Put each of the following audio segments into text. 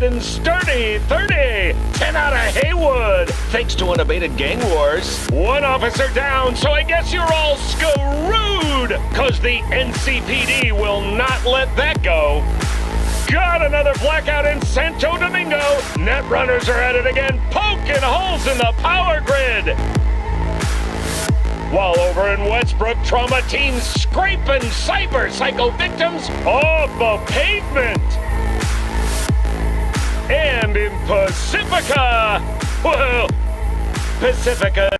and sturdy, 30, 10 out of Haywood, thanks to unabated gang wars. One officer down, so I guess you're all screwed, cause the NCPD will not let that go. Got another blackout in Santo Domingo. Netrunners are at it again, poking holes in the power grid. While over in Westbrook, trauma teams scraping cyber psycho victims off the pavement. And in Pacifica, well, Pacifica.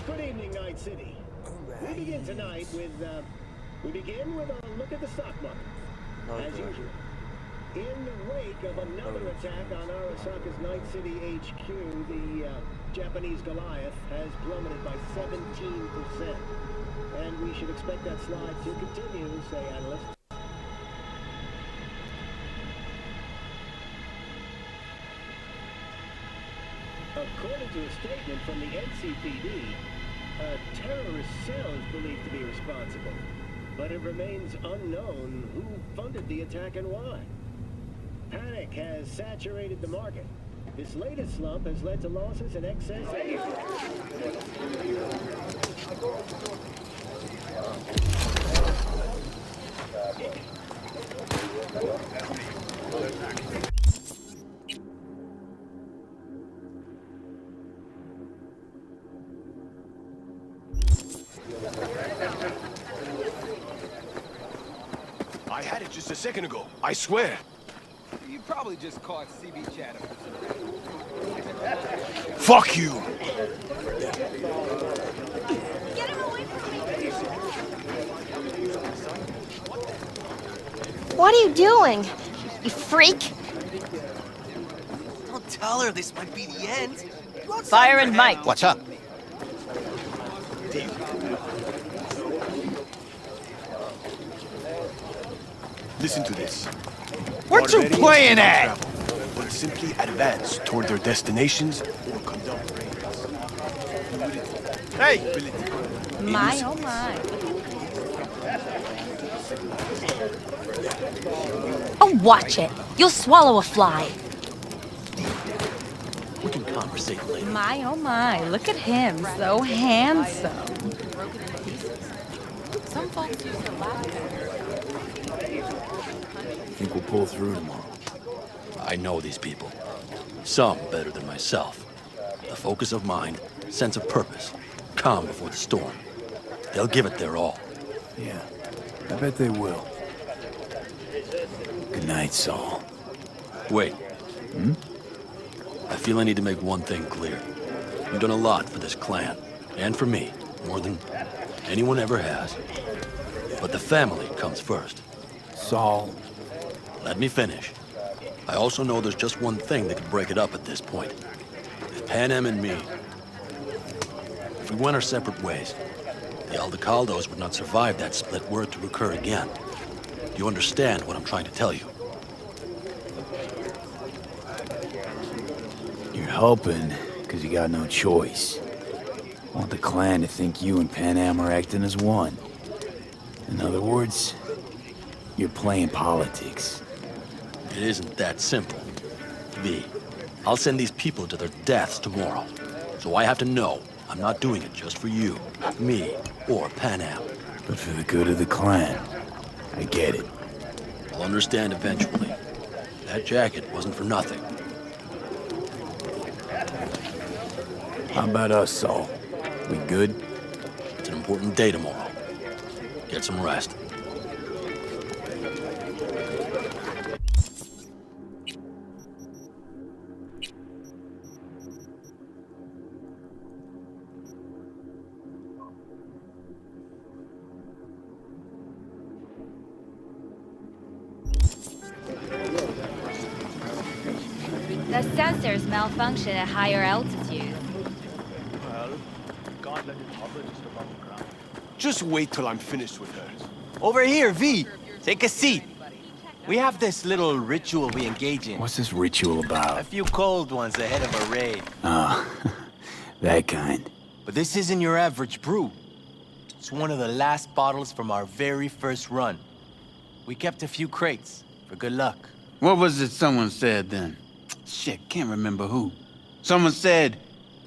Good evening, Night City. We begin tonight with, a look at the stock market, as usual. In the wake of another attack on Arasaka's Night City HQ, the Japanese Goliath has plummeted by 17%. And we should expect that slide to continue, say analysts. According to a statement from the NCPD, a terrorist cell is believed to be responsible, but it remains unknown who funded the attack and why. Panic has saturated the market. This latest slump has led to losses in excess of... I had it just a second ago, I swear. You probably just caught CB chatter. Fuck you! Get him away from me! What are you doing? You freak! Don't tell her this might be the end. Fire and Mike. What's up? Listen to this. What you Barbarians playing cannot at? travel, but simply advance toward their destinations or conduct raids. Hey! My oh my. Oh, watch it. You'll swallow a fly. We can conversate later. My oh my. Look at him. So handsome. Some folks use the I think we'll pull through tomorrow. I know these people. Some better than myself. A focus of mind, sense of purpose, calm before the storm. They'll give it their all. Yeah, I bet they will. Good night, Saul. Wait. I feel I need to make one thing clear. You've done a lot for this clan, and for me, more than anyone ever has. But the family comes first. Saul. Let me finish. I also know there's just one thing that could break it up at this point. If Pan Am and me... If we went our separate ways, the Aldecaldos would not survive that split were it to recur again. You understand what I'm trying to tell you? You're helping, because you got no choice. Want the clan to think you and Pan Am are acting as one. In other words, you're playing politics. It isn't that simple. V, I'll send these people to their deaths tomorrow. So I have to know I'm not doing it just for you, me, or Pan Am. But for the good of the clan. I get it. I'll understand eventually. That jacket wasn't for nothing. How about us, Saul? We good? It's an important day tomorrow. Get some rest. The sensors malfunction at higher altitudes. Just wait till I'm finished with her. Over here, V. Take a seat. We have this little ritual we engage in. What's this ritual A about? few cold ones ahead of a raid. Oh, that kind. But this isn't your average brew. It's one of the last bottles from our very first run. We kept a few crates, for good luck. What was it someone said then? Shit, can't remember who. Someone said,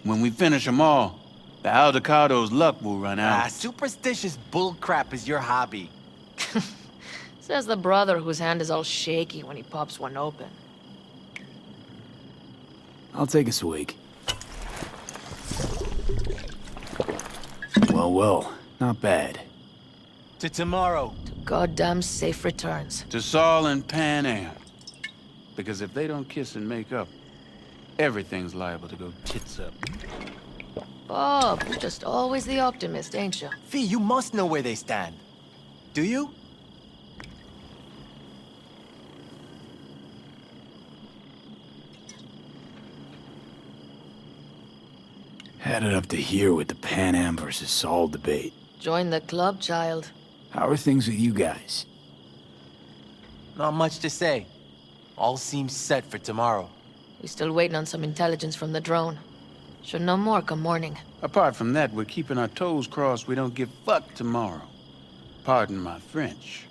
when we finish them all, the Aldecado's luck will run out. Superstitious bullcrap is your hobby. Says the brother whose hand is all shaky when he pops one open. I'll take a swig. Well, not bad. To tomorrow. Goddamn safe returns. To Saul and Pan Am. Because if they don't kiss and make up, everything's liable to go tits up. Bob, you're just always the optimist, ain't you? Fee, you must know where they stand. Do you? Had it up to here with the Pan Am versus Saul debate. Join the club, child. How are things with you guys? Not much to say. All seems set for tomorrow. We still waiting on some intelligence from the drone. Should know more come morning. Apart from that, we're keeping our toes crossed we don't get fucked tomorrow. Pardon my French.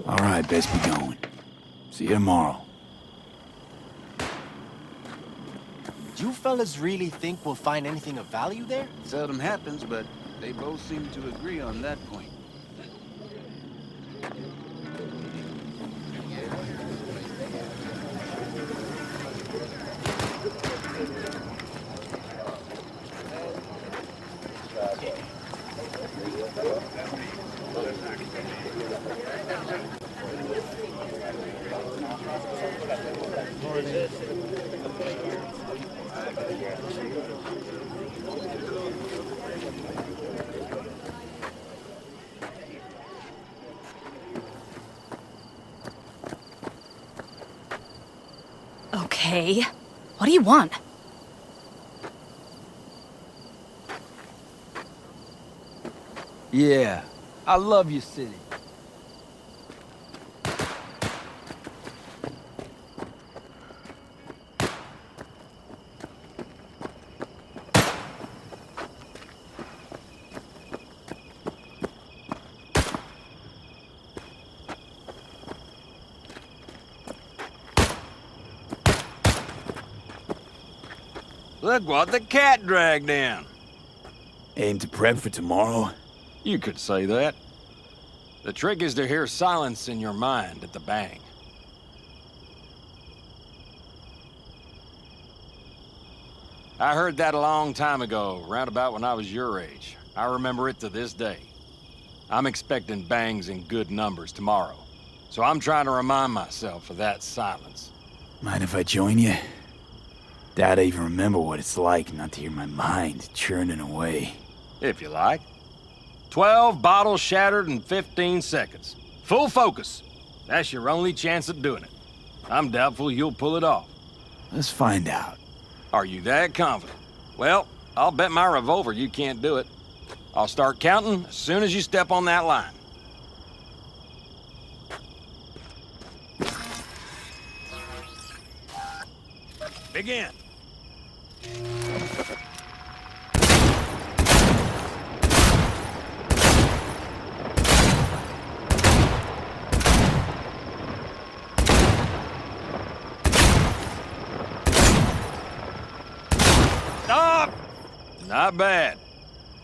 All right, best be going. See you tomorrow. Do you fellas really think we'll find anything of value there? Seldom happens, but they both seem to agree on that point. Okay. What do you want? Yeah, I love your city. Look what the cat dragged in. Aim to prep for tomorrow? You could say that. The trick is to hear silence in your mind at the bang. I heard that a long time ago, round about when I was your age. I remember it to this day. I'm expecting bangs in good numbers tomorrow, so I'm trying to remind myself of that silence. Mind if I join you? Doubt I even remember what it's like not to hear my mind churning away. If you like. 12 bottles shattered in 15 seconds. Full focus. That's your only chance of doing it. I'm doubtful you'll pull it off. Let's find out. Are you that confident? Well, I'll bet my revolver you can't do it. I'll start counting as soon as you step on that line. Begin. Stop! Not bad.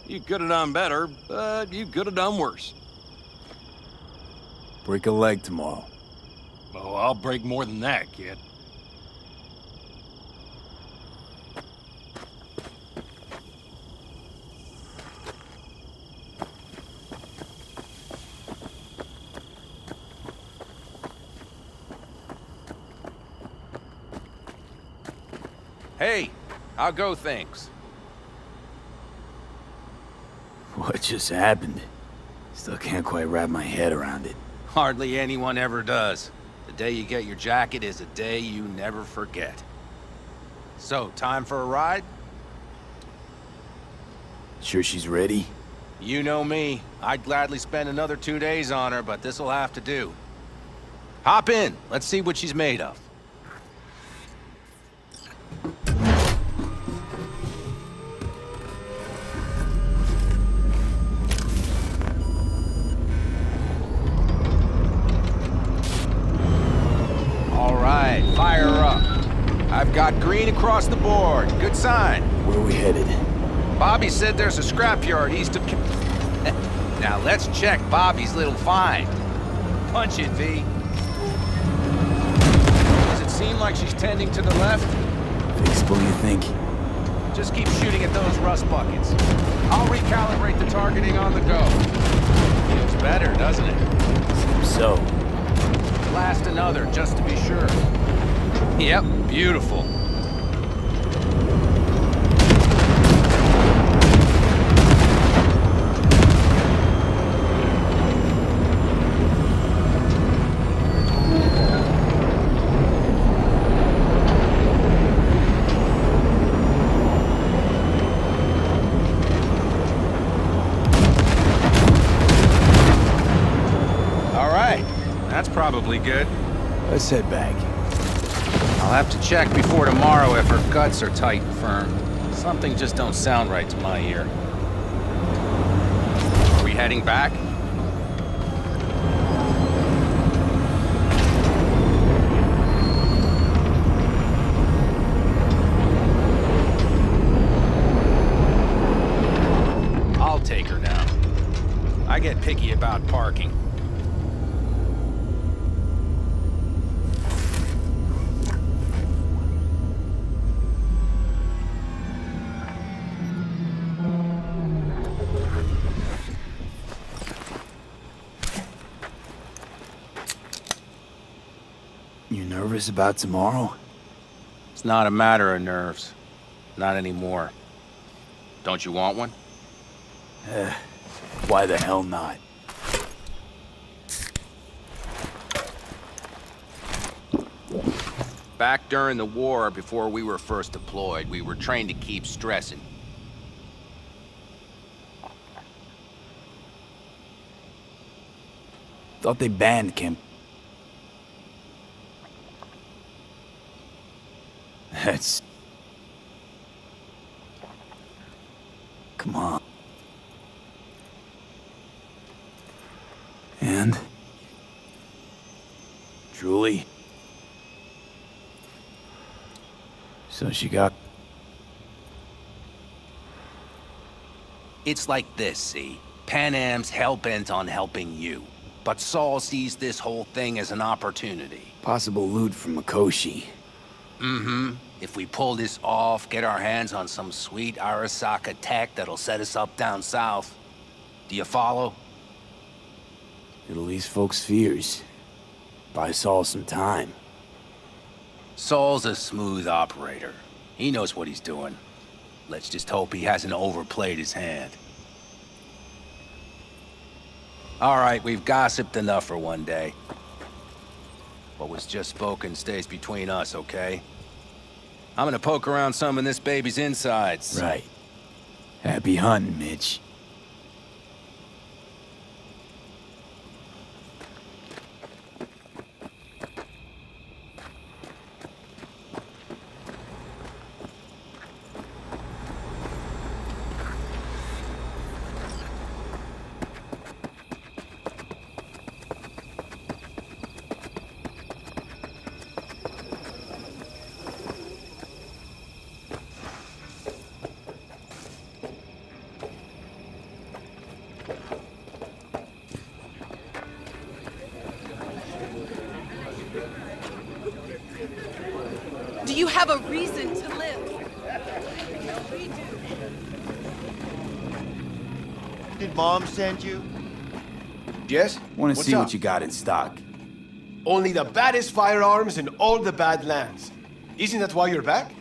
You could have done better, but you could have done worse. Break a leg tomorrow. Oh, I'll break more than that, kid. Hey, how go things? What just happened? Still can't quite wrap my head around it. Hardly anyone ever does. The day you get your jacket is a day you never forget. So, time for a ride? Sure she's ready? You know me. I'd gladly spend another 2 days on her, but this'll have to do. Hop in. Let's see what she's made of. All right, fire up. I've got green across the board. Good sign. Where are we headed? Bobby said there's a scrapyard east of... Now let's check Bobby's little find. Punch it, V. Does it seem like she's tending to the left? Fixable, you think? Just keep shooting at those rust buckets. I'll recalibrate the targeting on the go. Feels better, doesn't it? Seems so. Blast another, just to be sure. Yep, beautiful. That's probably good. Let's head back. I'll have to check before tomorrow if her guts are tight and firm. Something just don't sound right to my ear. Are we heading back? I'll take her now. I get picky about parking. You nervous about tomorrow? It's not a matter of nerves. Not anymore. Don't you want one? Why the hell not? Back during the war, before we were first deployed, we were trained to keep stressing. Thought they banned Kemp. That's... Come on. And? Truly? So she got... It's like this, see? Pan Am's hell-bent on helping you. But Saul sees this whole thing as an opportunity. Possible loot from Mikoshi. Mm-hmm. If we pull this off, get our hands on some sweet Arasaka tech that'll set us up down south. Do you follow? It'll ease folks' fears. Buy Saul some time. Saul's a smooth operator. He knows what he's doing. Let's just hope he hasn't overplayed his hand. All right, we've gossiped enough for one day. What was just spoken stays between us, okay? I'm gonna poke around some of this baby's insides. Right. Happy hunting, Mitch. Do you have a reason to live? Did Mom send you? Yes? Want to What's see up? what you got in stock. Only the baddest firearms in all the Badlands. Isn't that why you're back?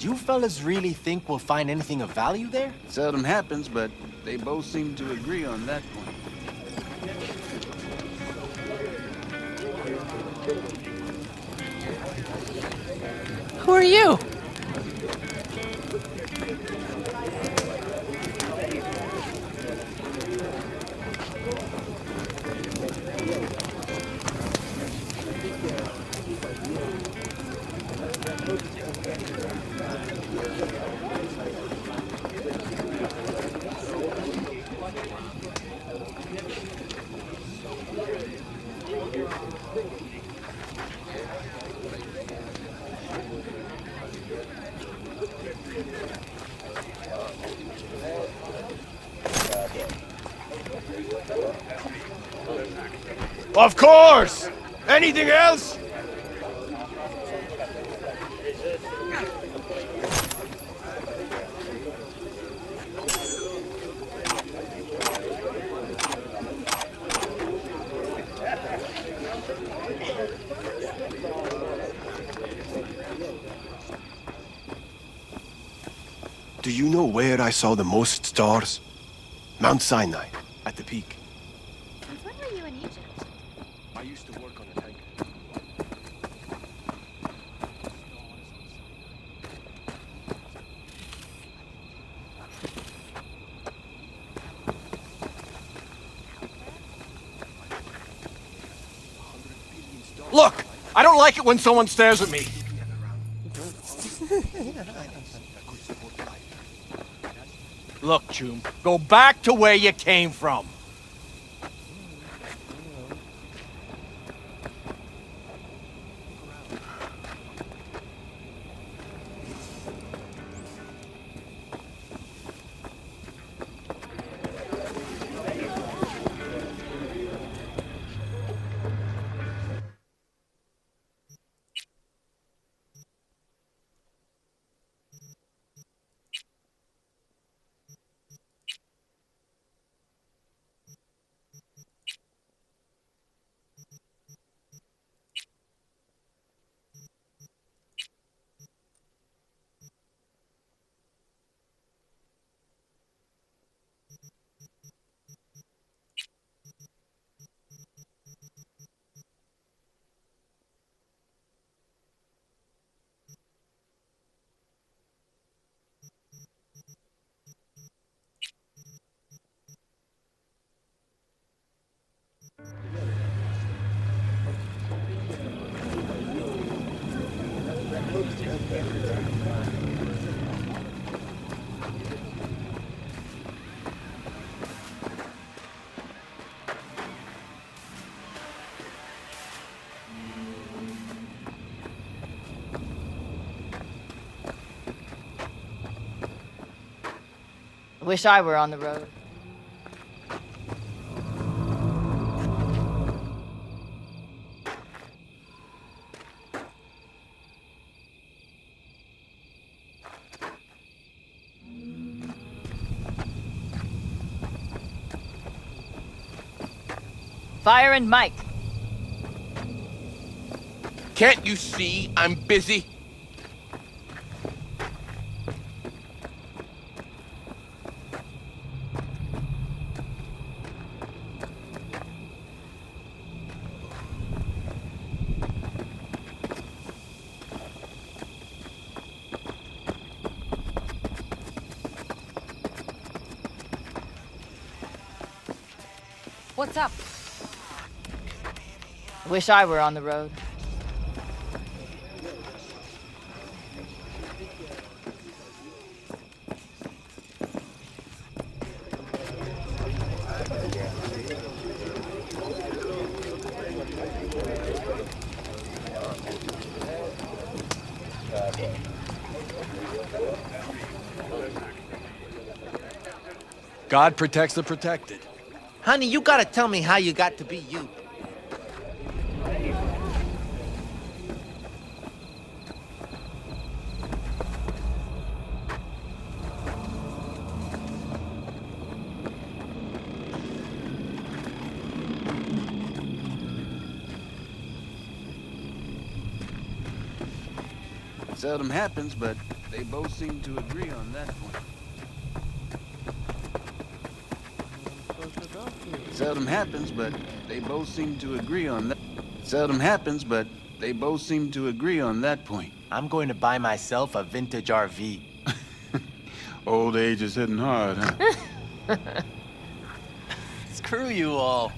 You fellas really think we'll find anything of value there? Seldom happens, but they both seem to agree on that point. Who are you? Of course! Anything else? Do you know where I saw the most stars? Mount Sinai, at the peak. Since when were you in Egypt? I used to work on a tanker. Look! I don't like it when someone stares at me. Look, Choom, go back to where you came from. Wish I were on the road. Fire and Mike. Can't you see I'm busy? What's up? Wish I were on the road. God protects the protected. Honey, you gotta tell me how you got to be you. Seldom happens, but they both seem to agree on that point. Seldom happens, but they both seem to agree on that. Seldom happens, but they both seem to agree on that point. I'm going to buy myself a vintage RV. Old age is hitting hard, huh? Screw you all.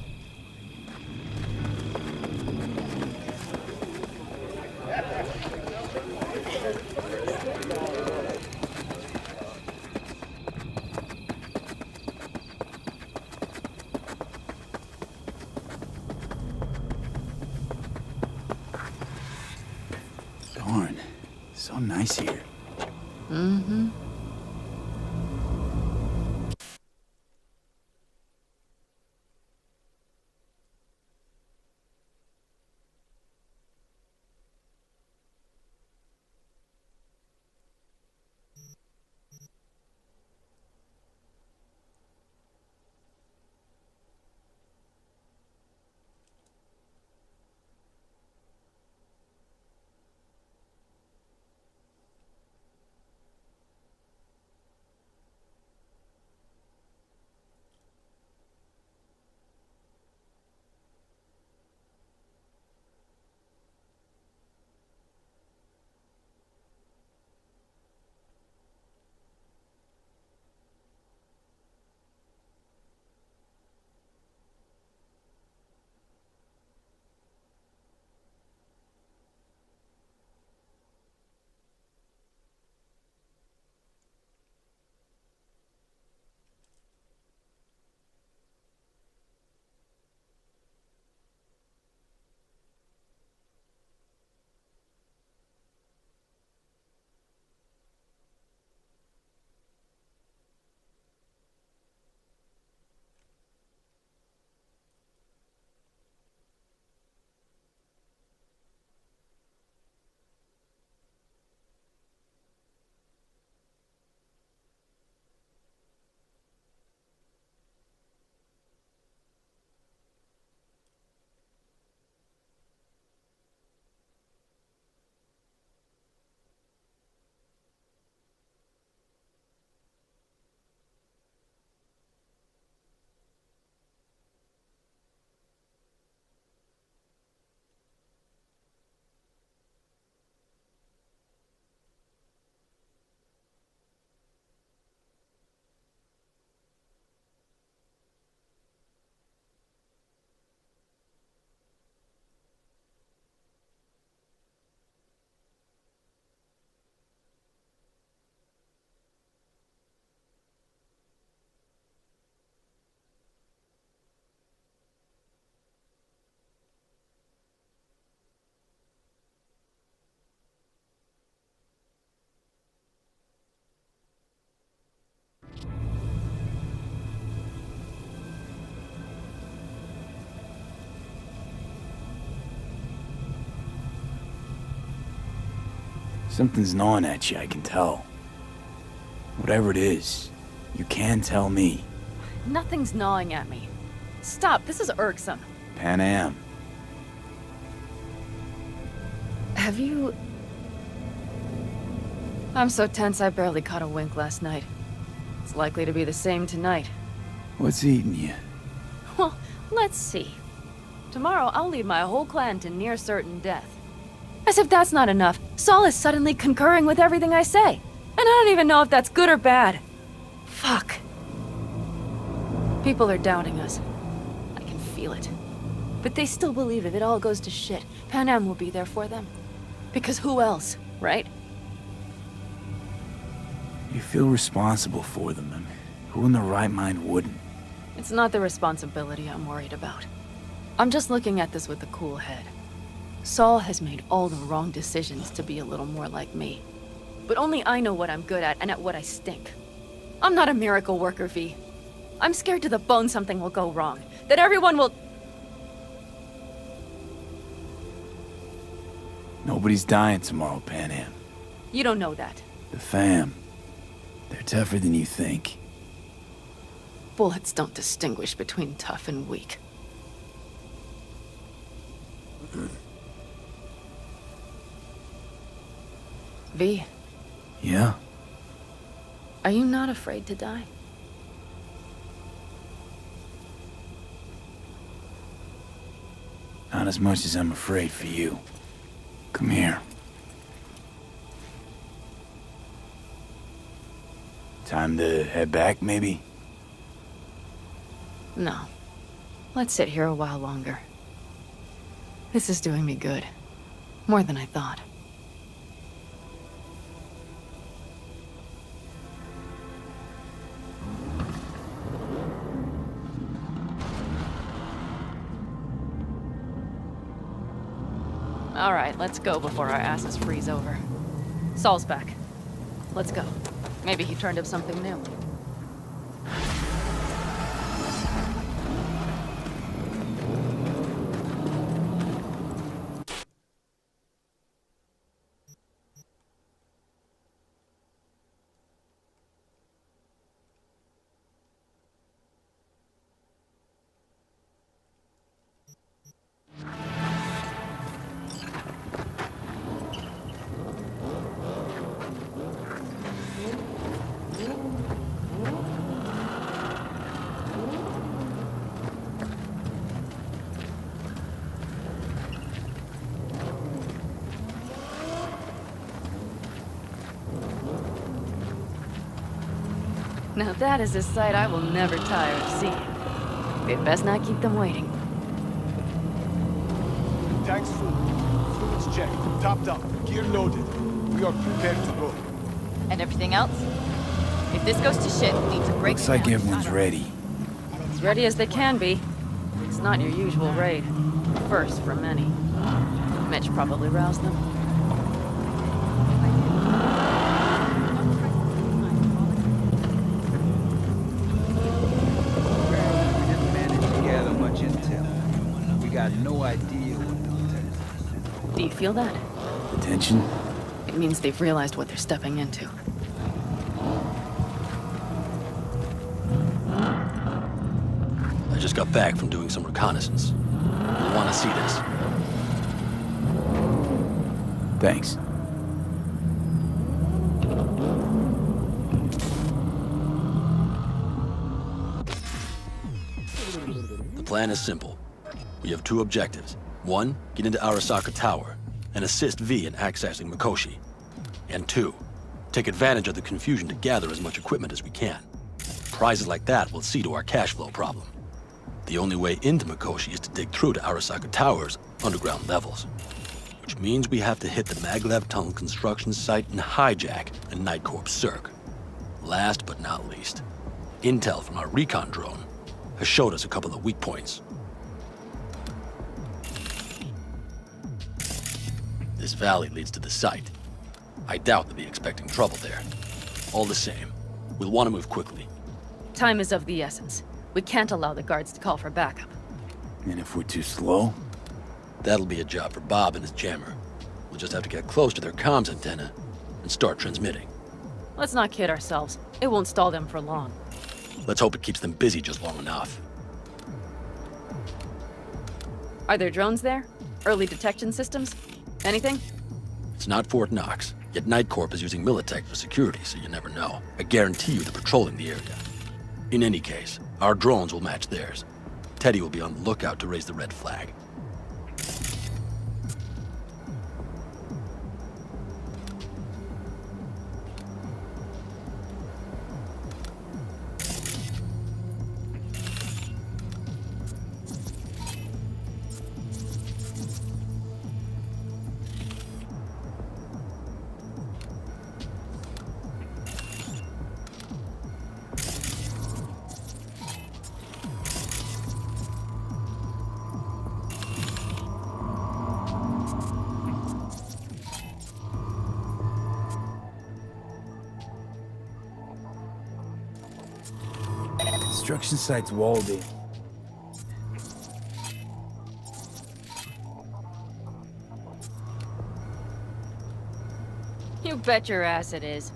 Darn, so nice here. Mm-hmm. Something's gnawing at you, I can tell. Whatever it is, you can tell me. Nothing's gnawing at me. Stop, this is irksome. Pan Am. Have you... I'm so tense I barely caught a wink last night. It's likely to be the same tonight. What's eating you? Well, let's see. Tomorrow I'll lead my whole clan to near certain death. As if that's not enough, Saul is suddenly concurring with everything I say. And I don't even know if that's good or bad. Fuck. People are doubting us. I can feel it. But they still believe if it all goes to shit, Pan Am will be there for them. Because who else, right? You feel responsible for them. I mean, who in their right mind wouldn't? It's not the responsibility I'm worried about. I'm just looking at this with a cool head. Saul has made all the wrong decisions to be a little more like me. But only I know what I'm good at and at what I stink. I'm not a miracle worker, V. I'm scared to the bone something will go wrong. That everyone will... Nobody's dying tomorrow, Pan Am. You don't know that. The fam. They're tougher than you think. Bullets don't distinguish between tough and weak. V? Yeah? Are you not afraid to die? Not as much as I'm afraid for you. Come here. Time to head back, maybe? No. Let's sit here a while longer. This is doing me good. More than I thought. All right, let's go before our asses freeze over. Saul's back. Let's go. Maybe he turned up something new. Now that is a sight I will never tire of seeing. We'd best not keep them waiting. Tanks full. Fluids checked. Topped up. Gear loaded. We are prepared to go. And everything else? If this goes to shit, we need to break Looks it like down. everyone's ready. As ready as they can be. It's not your usual raid. First for many. Mitch probably roused them. No idea what Do you feel that? The tension? It means they've realized what they're stepping into. I just got back from doing some reconnaissance. You'll want to see this. Thanks. The plan is simple. We have two objectives. One, get into Arasaka Tower and assist V in accessing Mikoshi. And two, take advantage of the confusion to gather as much equipment as we can. Prizes like that will see to our cash flow problem. The only way into Mikoshi is to dig through to Arasaka Tower's underground levels. Which means we have to hit the Maglev Tunnel construction site and hijack a Night Corps Circ. Last but not least, intel from our recon drone has showed us a couple of weak points. This valley leads to the site. I doubt they'll be expecting trouble there. All the same, we'll want to move quickly. Time is of the essence. We can't allow the guards to call for backup. And if we're too slow? That'll be a job for Bob and his jammer. We'll just have to get close to their comms antenna and start transmitting. Let's not kid ourselves. It won't stall them for long. Let's hope it keeps them busy just long enough. Are there drones there? Early detection systems? Anything? It's not Fort Knox, yet Night Corp is using Militech for security, so you never know. I guarantee you they're patrolling the area. In any case, our drones will match theirs. Teddy will be on the lookout to raise the red flag. Construction site's walled in. You bet your ass it is.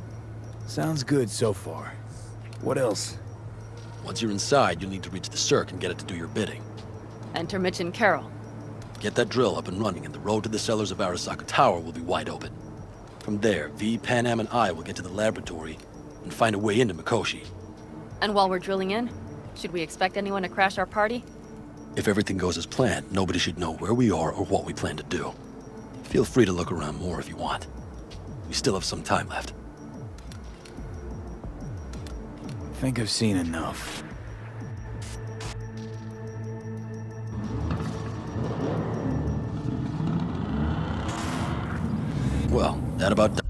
Sounds good so far. What else? Once you're inside, you'll need to reach the Cirque and get it to do your bidding. Enter Mitch and Carol. Get that drill up and running, and the road to the cellars of Arasaka Tower will be wide open. From there, V, Pan Am, and I will get to the laboratory and find a way into Mikoshi. And while we're drilling in, should we expect anyone to crash our party? If everything goes as planned, nobody should know where we are or what we plan to do. Feel free to look around more if you want. We still have some time left. I think I've seen enough. Well, that about does.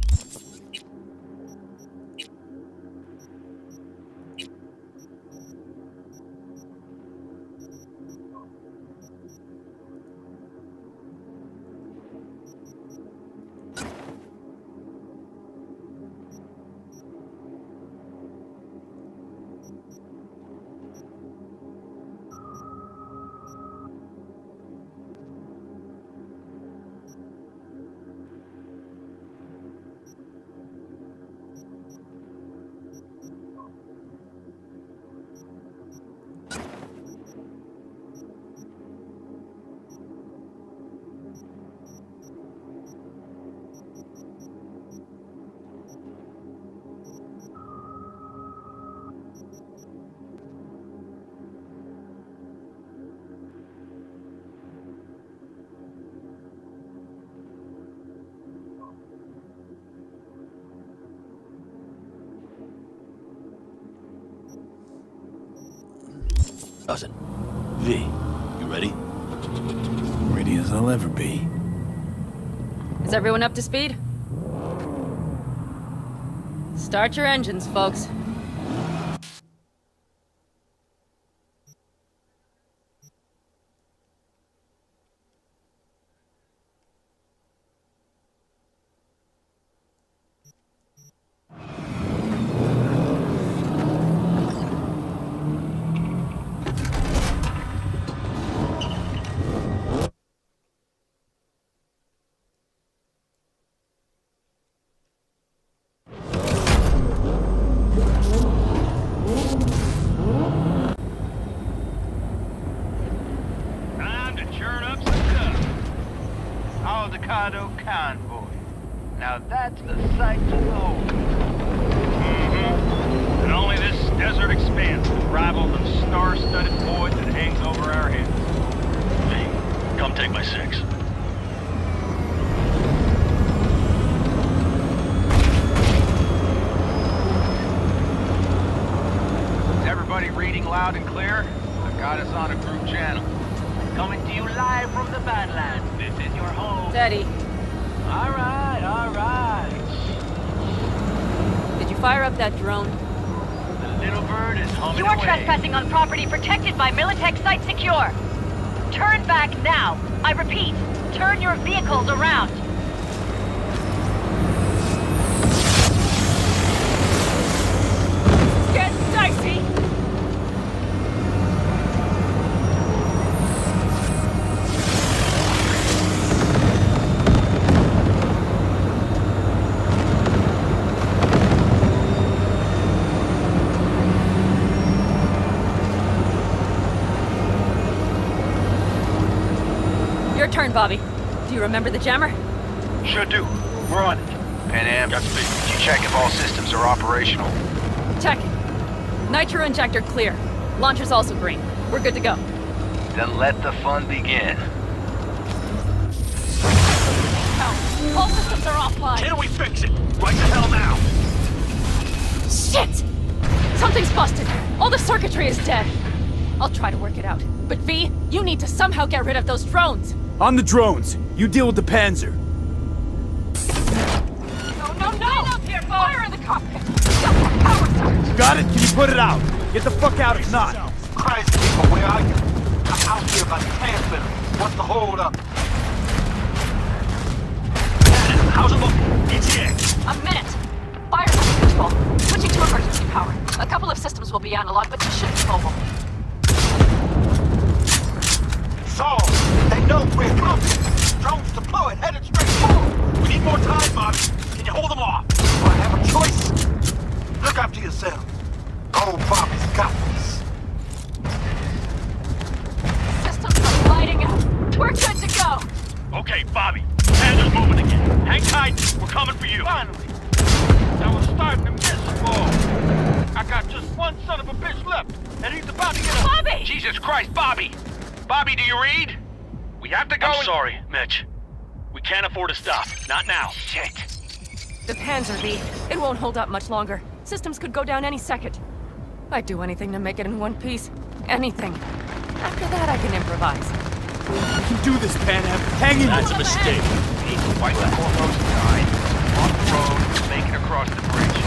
Cousin. V, you ready? Ready as I'll ever be. Is everyone up to speed? Start your engines, folks. Convoy. Now that's a sight to behold. And only this desert expanse can rival the star-studded void that hangs over our heads. V, come take my 6. Is everybody reading loud and clear? I've got us on a group channel. Coming to you live from the Badlands. This is your home. Steady. All right, all right. Did you fire up that drone? The little bird is humming You are away. trespassing on property protected by Militech Site Secure. Turn back now. I repeat, turn your vehicles around. Get dicey! Your turn, Bobby. Do you remember the jammer? Sure do. We're on it. Pan Am, did you check if all systems are operational? Check. Nitro injector clear. Launcher's also green. We're good to go. Then let the fun begin. All systems are offline. Can we fix it? Right the hell now! Shit! Something's busted. All the circuitry is dead. I'll try to work it out. But V, you need to somehow get rid of those drones. On the drones. You deal with the Panzer. No! Get up here, fire in the cockpit. Power surge. Got it? Can you put it out? Get the fuck out if not. Christ, people, where are you? I'm out here by the transmitter. What's the hold up? How's it looking? ETA. A minute. Fire under control. Switching to emergency power. A couple of systems will be analog, but you should be mobile. Saul, they know we're coming. Drones deployed, headed straight forward. We need more time, Bobby. Can you hold them off? Do I have a choice? Look after yourself. Oh, Bobby's got this. Systems are lighting up. We're good to go. Okay, Bobby. Panzer's moving again. Hang tight. tight. We're coming for you. Finally. I was starting to miss the ball. I got just one son of a bitch left, and he's about to get a... Bobby! Jesus Christ, Bobby! Bobby, do you read? We have to go. I'm sorry, Mitch. We can't afford to stop. Not now. Shit. The Panzer V. It won't hold up much longer. Systems could go down any second. I'd do anything to make it in one piece. Anything. After that, I can improvise. We can do this, Pan Am. Hang in. That's a mistake. We need to wipe the foremost time. On the road, make it across the bridge.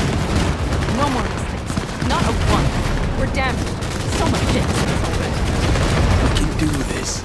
No more mistakes. Not a one. We're damaged. So much shit already. We can do this.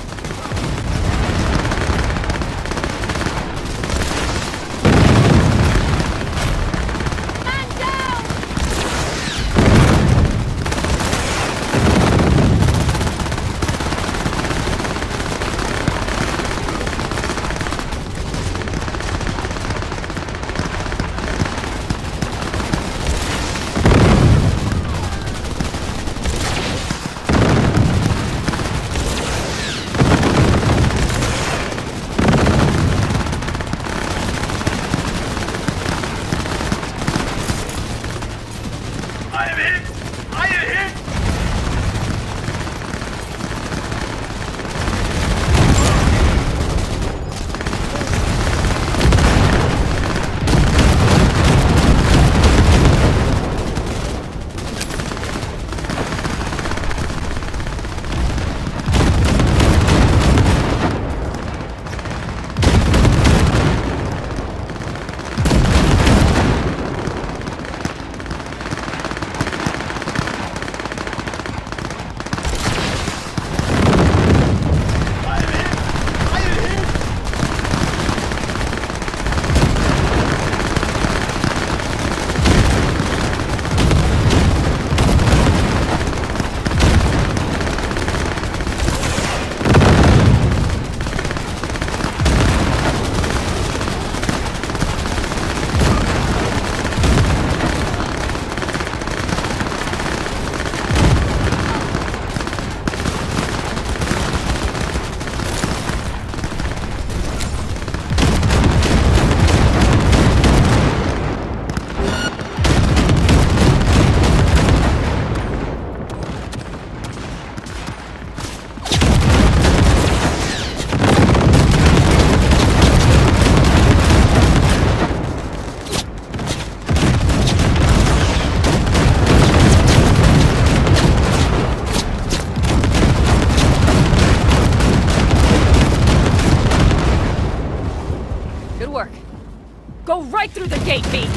Go right through the gate, V!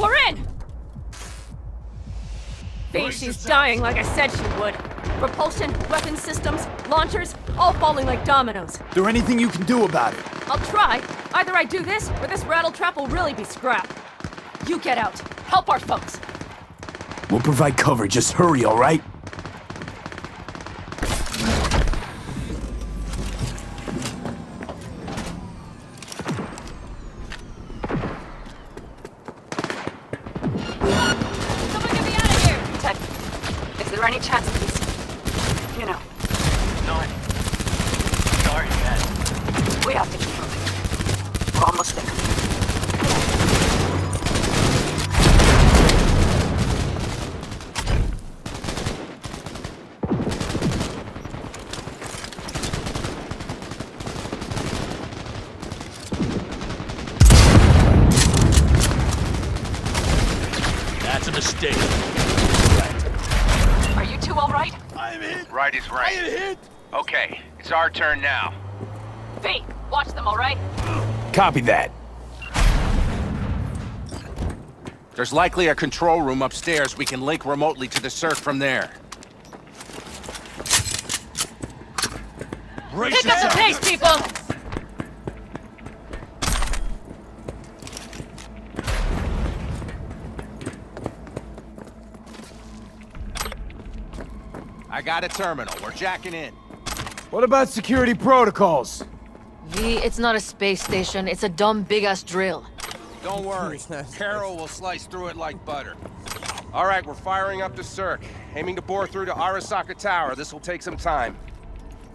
We're in! V, she's dying like I said she would. Propulsion, weapon systems, launchers, all falling like dominoes. Is there anything you can do about it? I'll try. Either I do this, or this rattletrap will really be scrap. You get out. Help our folks. We'll provide cover. Just hurry, all right? Someone get me out of here! Ted, is there any chance of this? You know. None. Sorry, man. We have to keep moving. We're almost there. That's a mistake. Are you two all right? I'm hit. Right is right. I am hit. Okay, it's our turn now. V, watch them, all right? Copy that. There's likely a control room upstairs. We can link remotely to the circ from there. Pick up the pace, people! I got a terminal. We're jacking in. What about security protocols? V, it's not a space station. It's a dumb big-ass drill. Don't worry. Carol will slice through it like butter. All right, we're firing up the circ. Aiming to bore through to Arasaka Tower. This will take some time.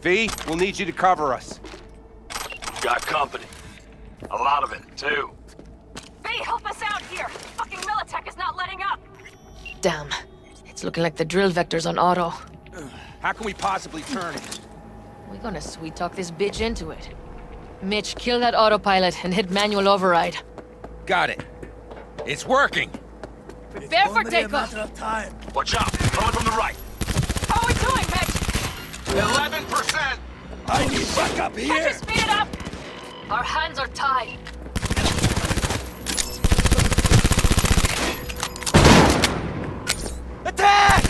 V, we'll need you to cover us. Got company. A lot of it, too. V, help us out here! Fucking Militech is not letting up! Damn. It's looking like the drill vector's on auto. How can we possibly turn it? We're gonna sweet-talk this bitch into it. Mitch, kill that autopilot and hit manual override. Got it. It's working. Prepare for takeoff! Watch out! Coming from the right. How are we doing, Mitch? 11%! I need backup Can't you speed it up? Our hands are tied. Attack!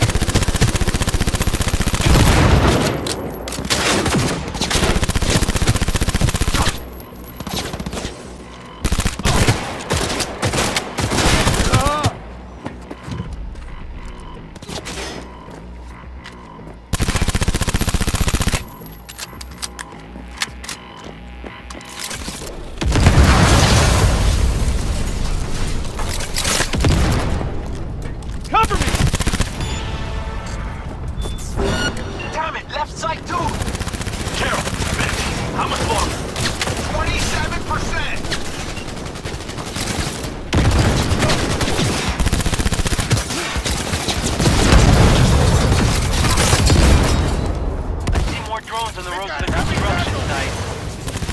Cover me! Damn it, left side too! Carol, Mitch, how much longer? 27%! I see more drones on the road to the construction site.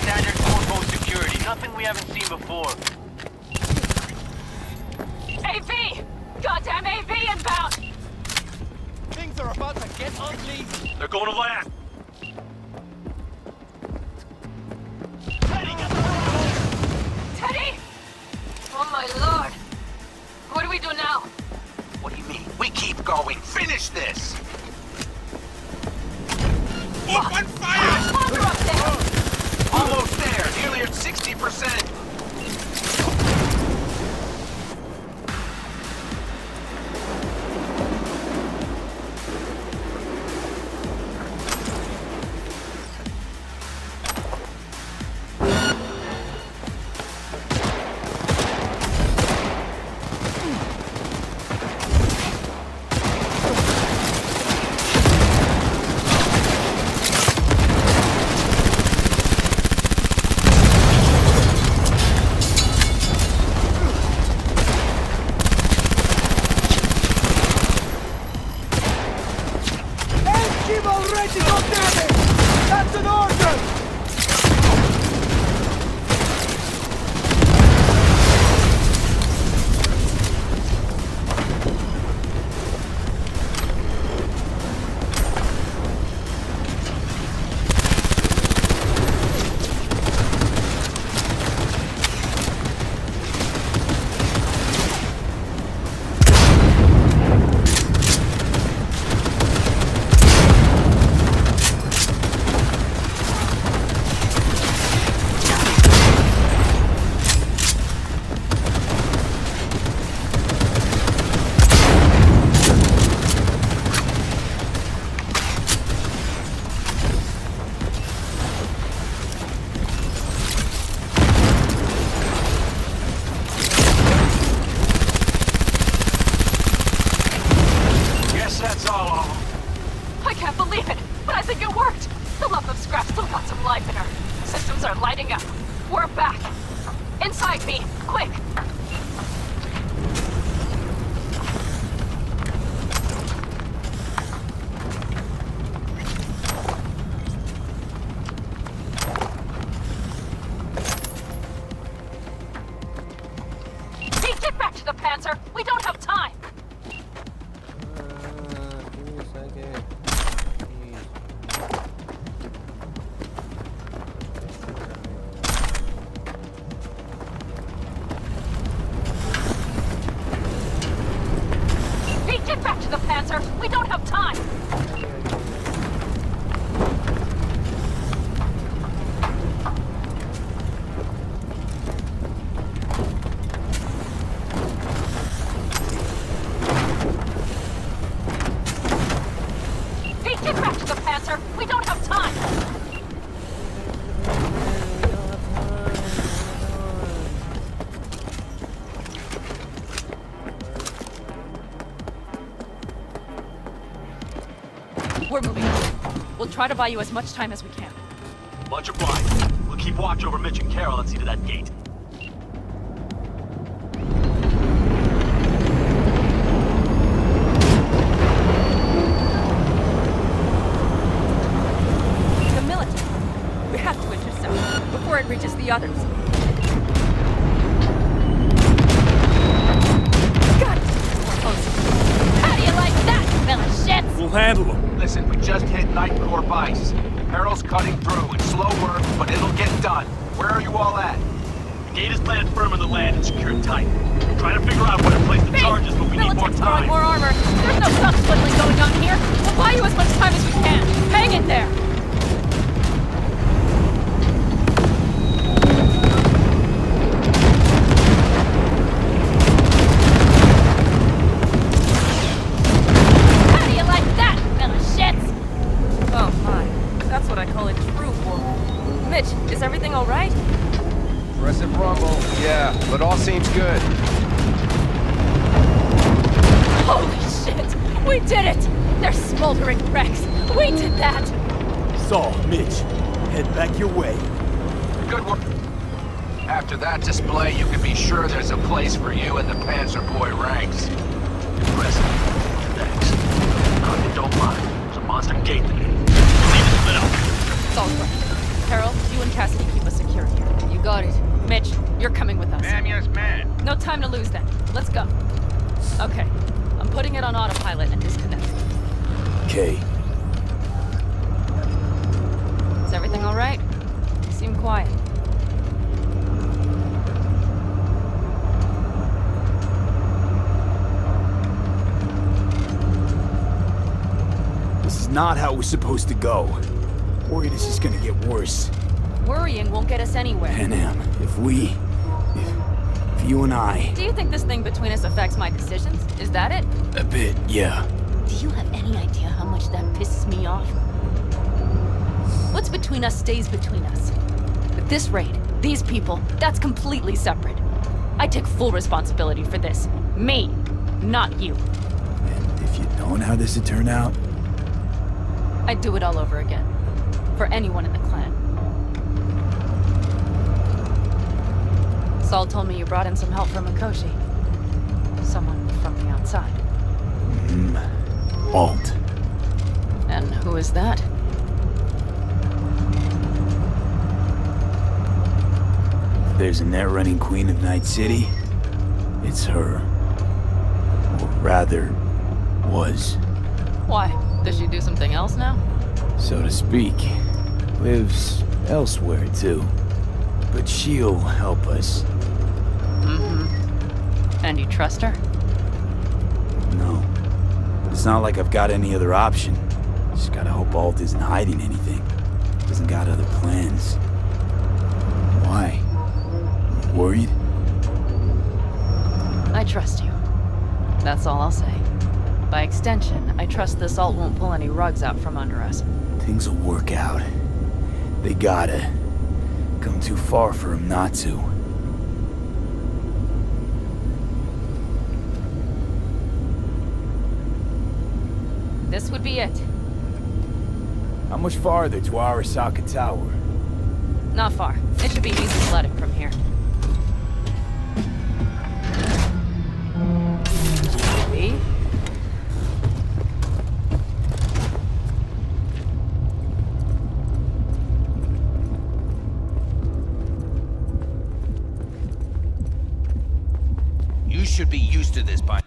Standard 4-boat security, nothing we haven't seen before. AV! Goddamn AV inbound! Things are about to get ugly. They're going to land! Teddy! Oh my lord! What do we do now? What do you mean? We keep going! Finish this! Open fire! Father up there! Almost there! Nearly at 60%! That's an order! That's all of them. I can't believe it, but I think it worked. The lump of scrap still got some life in her. Systems are lighting up. We're back. Inside me, quick. Hey, get back to the Panzer. We don't have time. Get back to the Panzer! We don't have time! Pete, get back to the Panzer! We don't have time! We're moving. We'll try to buy you as much time as we can. Much obliged. We'll keep watch over Mitch and Carol and see to that gate. The military. We have to intercept before it reaches the others. Got it! How do you like that, fella shits? We'll handle them. Listen, we just hit Night Corp ice. Peril's cutting through. It's slow work, but it'll get done. Where are you all at? The gate is planted firm in the land and secured tight. We're trying to figure out where to place the charges, but we need more Militant's time. throwing more armor. There's no stuff splittling going on here. We'll buy you as much time as we can. Hang in there! How do you like that, fella shits? Oh my, that's what I call a true war. Mitch, is everything all right? Aggressive rumble. Yeah, but all seems good. Holy shit! We did it! They're smoldering wrecks. We did that! Saul, Mitch, head back your way. Good work. After that display, you can be sure there's a place for you in the Panzer Boy ranks. Impressive. Thanks. No, if you don't mind. There's a monster gate there. Leave it lit up. Saul's right. Carol, you and Cassidy keep us secure here. You got it. Mitch, you're coming with us. Ma'am, yes, ma'am. No time to lose then. Let's go. Okay. I'm putting it on autopilot and disconnecting. Okay. Is everything all right? You seem quiet. This is not how it was supposed to go. Worried it's just gonna get worse. Worrying won't get us anywhere. Panam, if you and I... Do you think this thing between us affects my decisions? Is that it? A bit, yeah. Do you have any idea how much that pisses me off? What's between us stays between us. But this raid, these people, that's completely separate. I take full responsibility for this. Me, not you. And if you'd known how this would turn out... I'd do it all over again. For anyone in the clan. Saul told me you brought in some help from Mikoshi. Someone from the outside. Alt. And who is that? If there's a net-running queen of Night City, it's her. Or rather, was. Why? Does she do something else now? So to speak. Lives elsewhere, too. But she'll help us. And you trust her? No. But it's not like I've got any other option. Just gotta hope Alt isn't hiding anything. Doesn't got other plans. Why? Worried? I trust you. That's all I'll say. By extension, I trust this Alt won't pull any rugs out from under us. Things will work out. They gotta. Come too far for him not to. This would be it. How much farther to Arasaka Tower? Not far. It should be easy sledding from here. See? You should be used to this by...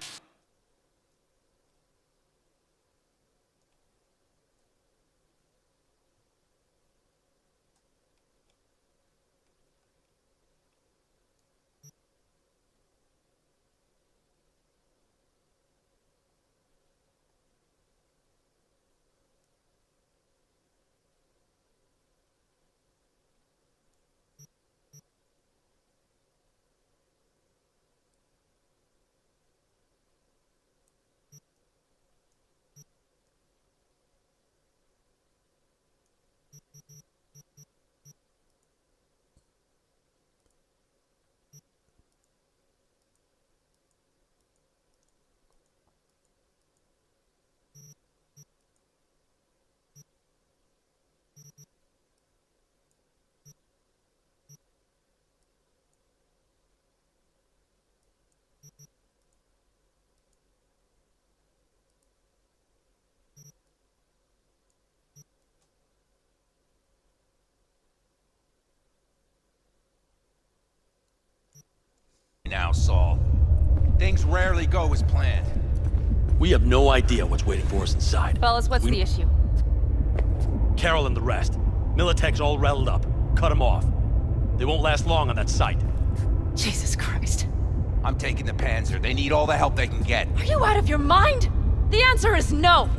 now, Saul. Things rarely go as planned. We have no idea what's waiting for us inside. Fellas, what's the issue? Carol and the rest. Militech's all rattled up. Cut them off. They won't last long on that site. Jesus Christ. I'm taking the Panzer. They need all the help they can get. Are you out of your mind? The answer is no.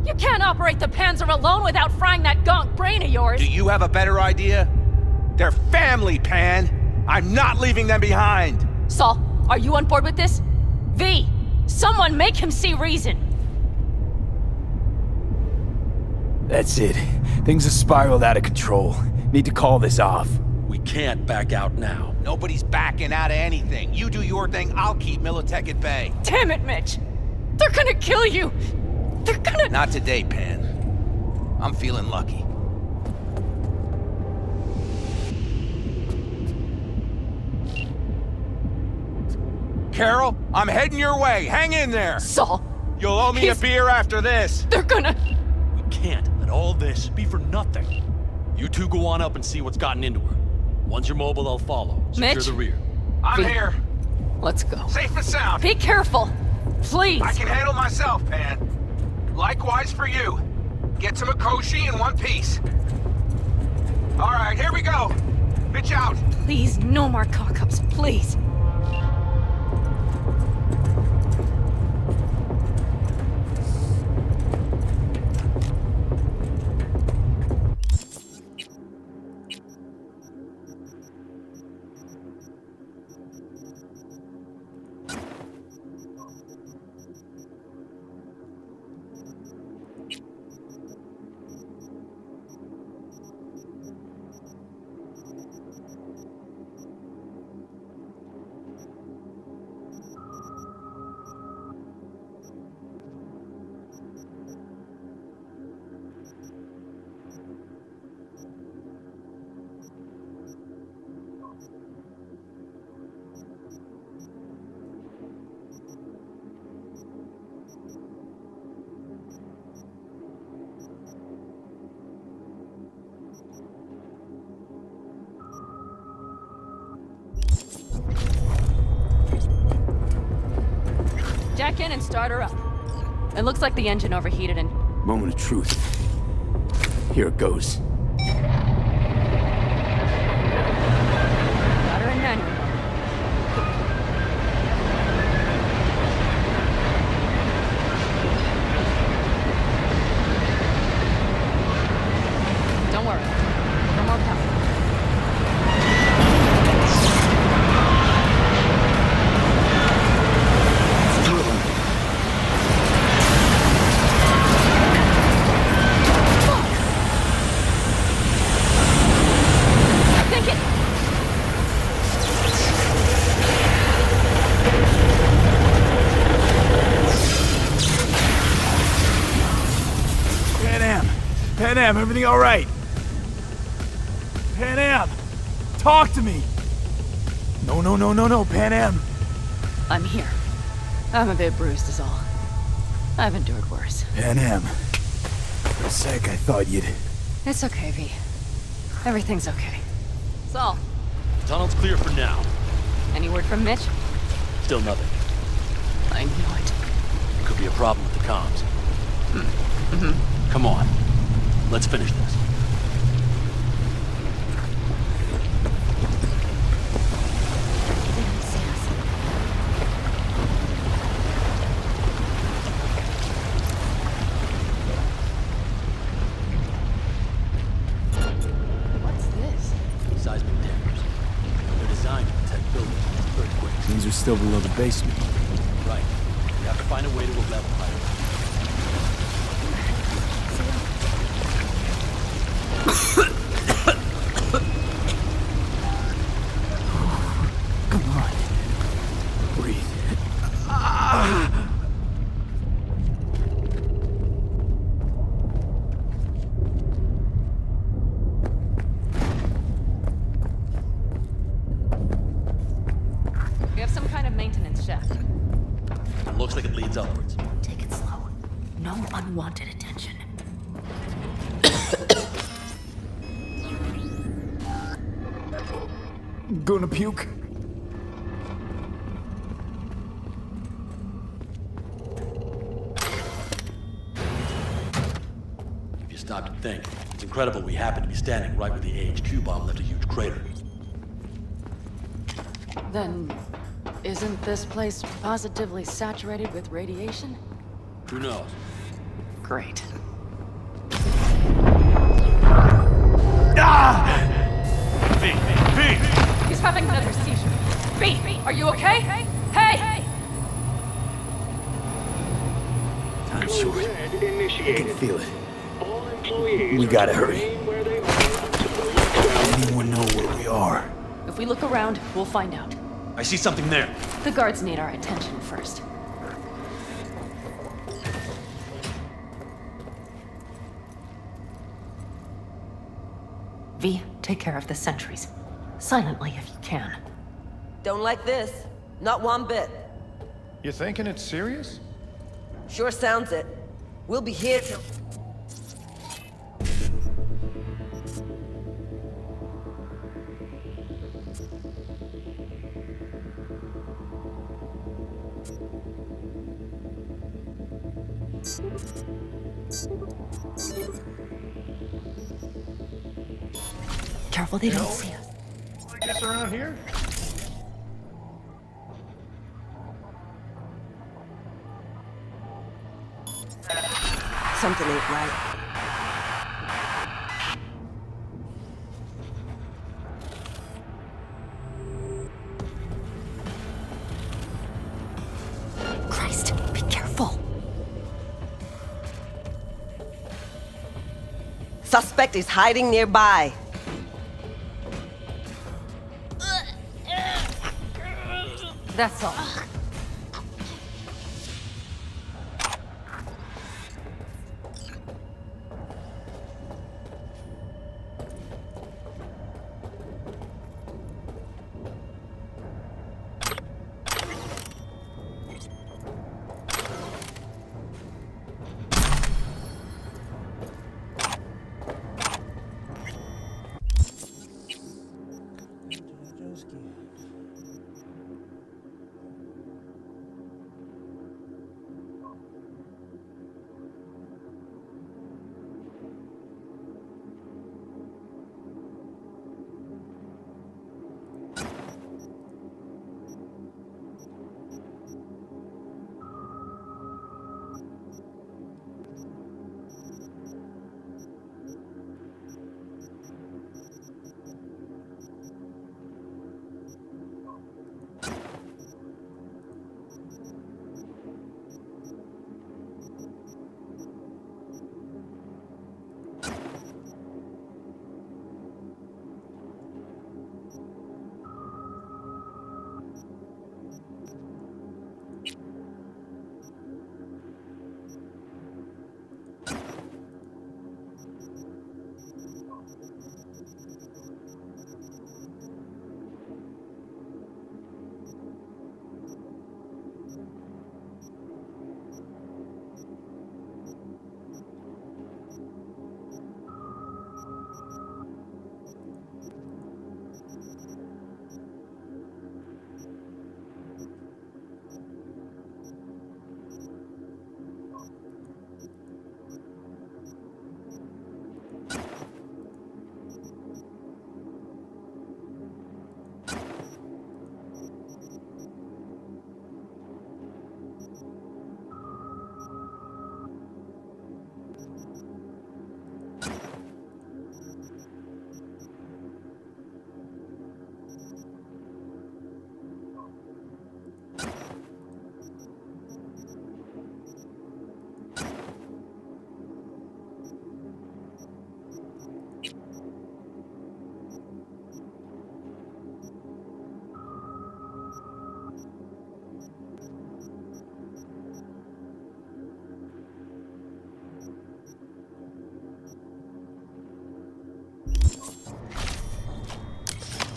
You can't operate the Panzer alone without frying that gonk brain of yours. Do you have a better idea? They're family, Pan. I'm not leaving them behind. Saul, are you on board with this? V, someone make him see reason. That's it. Things have spiraled out of control. Need to call this off. We can't back out now. Nobody's backing out of anything. You do your thing, I'll keep Militech at bay. Damn it, Mitch. They're gonna kill you. They're gonna... Not today, Pan. I'm feeling lucky. Carol, I'm heading your way. Hang in there. Saul. You'll owe me a beer after this. They're gonna... We can't let all this be for nothing. You two go on up and see what's gotten into her. Once you're mobile, I'll follow. Secure Mitch? the rear. I'm V. here. Let's go. Safe and sound. Be careful. Please. I can handle myself, Pan. Likewise for you. Get to Mikoshi in one piece. All right, here we go. Pitch out. Please, no more cock-ups, please. Jack in and start her up. It looks like the engine overheated and... Moment of truth. Here it goes. Got her in manual. Don't worry. No more power. Pan Am, everything all right? Pan Am, talk to me. No, Pan Am. I'm here. I'm a bit bruised is all. I've endured worse. Pan Am. For a sec, I thought you'd... It's okay, V. Everything's okay. Saul. Tunnel's clear for now. Any word from Mitch? Still nothing. I knew it. Could be a problem with the comms. Mm-hmm. Come on. Let's finish this. What's this? Seismic dampers. They're designed to protect buildings from earthquakes. Things are still below the basement. Right. We have to find a way to a level higher. Come on. Breathe. We have some kind of maintenance shaft. It looks like it leads upwards. Take it slow. No unwanted attention. Gonna puke? you'd think. It's incredible we happen to be standing right where the AHQ bomb left a huge crater. Then, isn't this place positively saturated with radiation? Who knows? Great. He's having another seizure. B, are you okay? Hey! I'm sure. I can feel it. We gotta hurry. Anyone know where we are? If we look around, we'll find out. I see something there. The guards need our attention first. V, take care of the sentries. Silently if you can. Don't like this. Not one bit. You thinking it's serious? Sure sounds it. We'll be here till... Careful they don't see us. I guess around here? Something ain't right. Christ, be careful. Suspect is hiding nearby. That's all.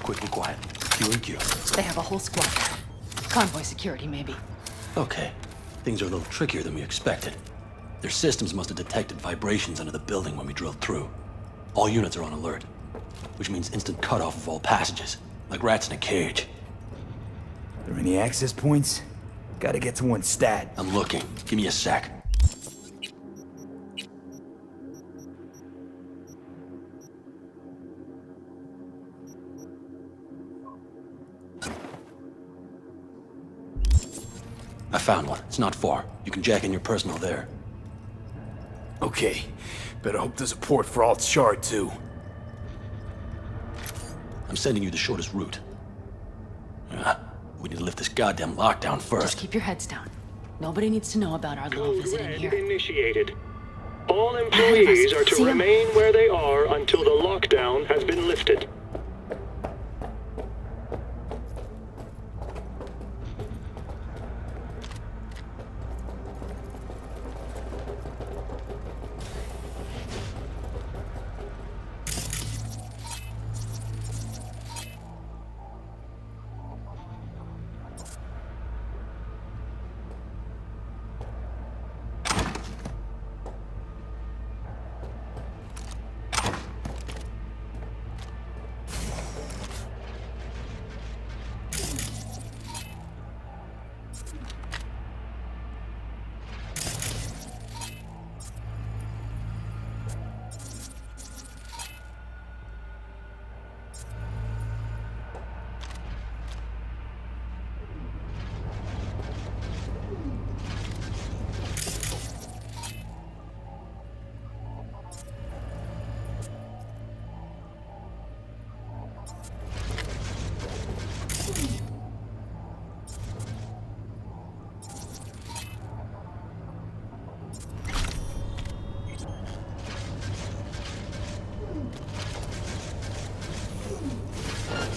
Quick and quiet. Q and Q. They have a whole squad. Convoy security, maybe. Okay. Things are a little trickier than we expected. Their systems must have detected vibrations under the building when we drilled through. All units are on alert, which means instant cutoff of all passages, like rats in a cage. Are there any access points? Gotta get to one stat. I'm looking. Give me a sec. I found one. It's not far. You can jack in your personal there. Okay. Better hope there's a port for Alt Shard, too. I'm sending you the shortest route. We need to lift this goddamn lockdown first. Just keep your heads down. Nobody needs to know about our little visit in here. Initiated. All employees are to remain where they are until the lockdown has been lifted.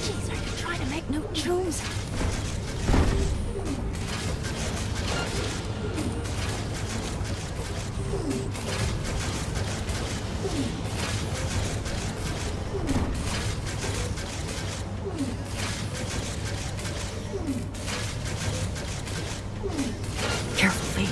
Jeez, are you trying to make new tunes? Careful, Lee.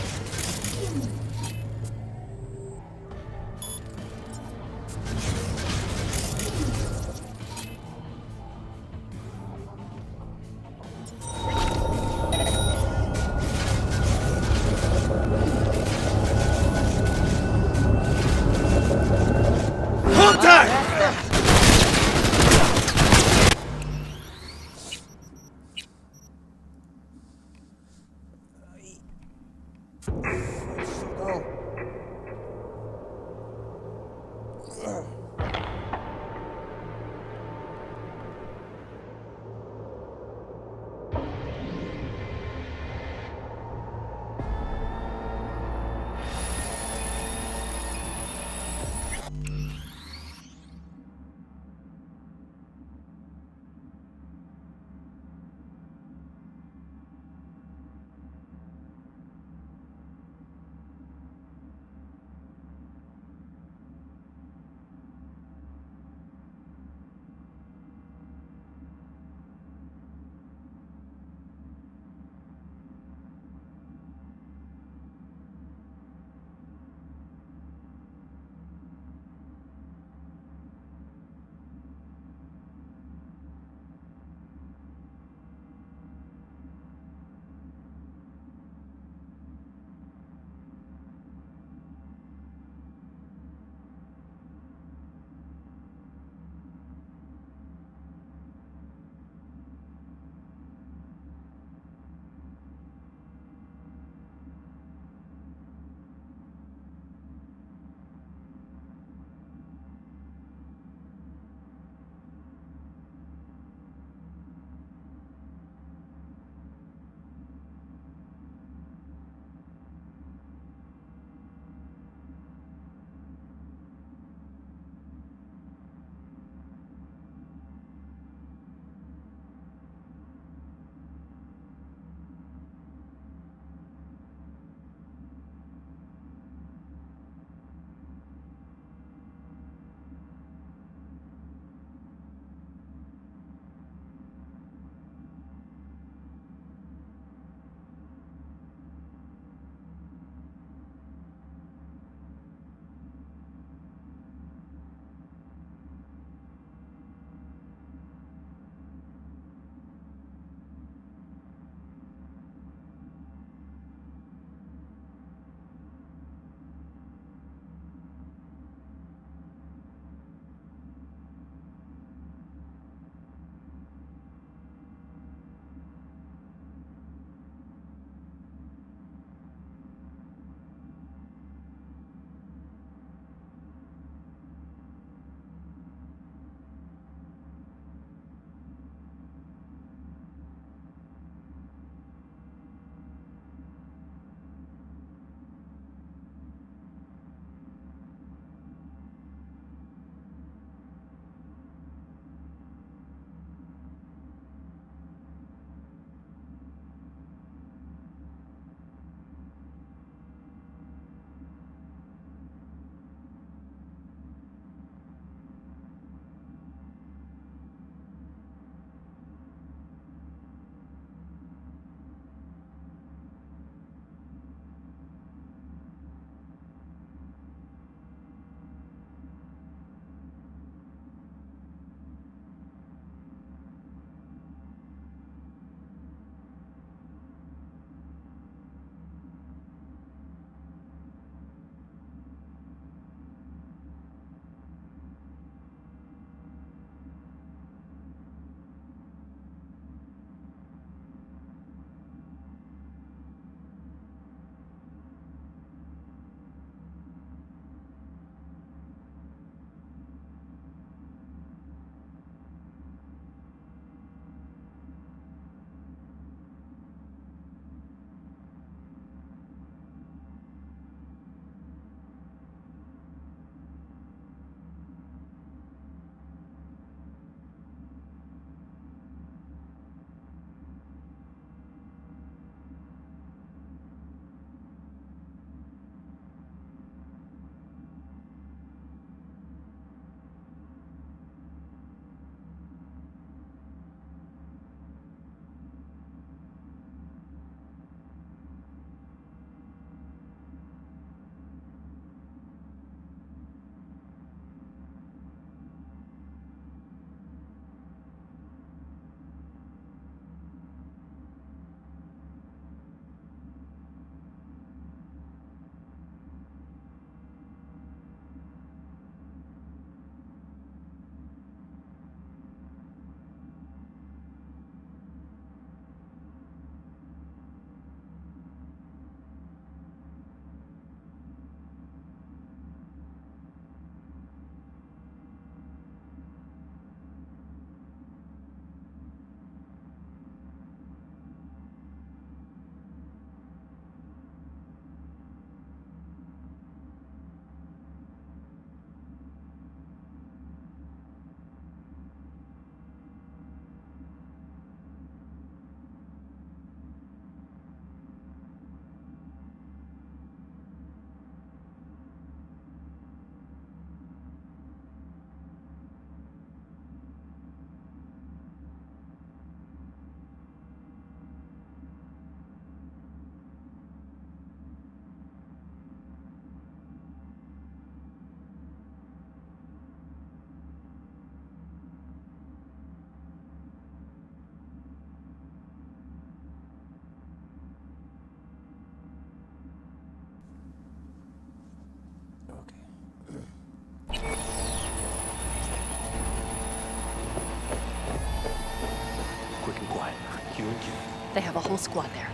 They have a whole squad there.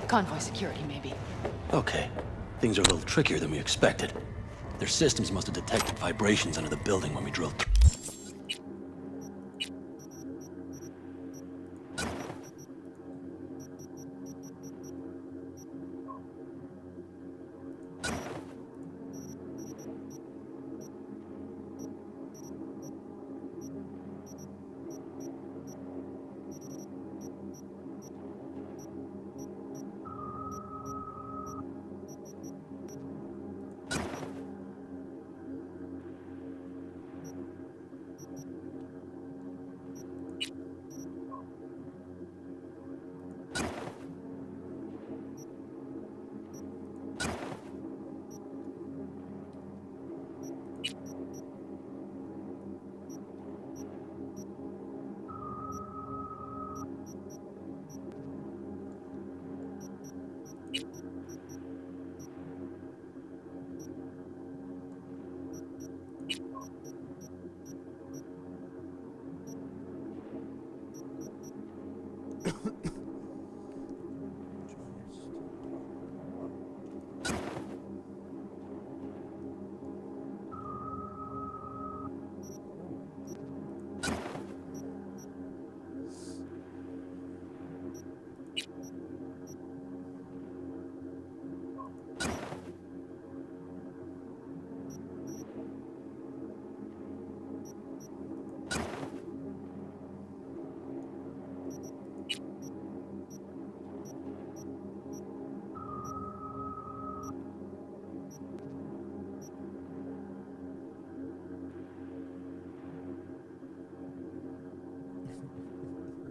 Convoy security, maybe. Okay. Things are a little trickier than we expected. Their systems must have detected vibrations under the building when we drilled.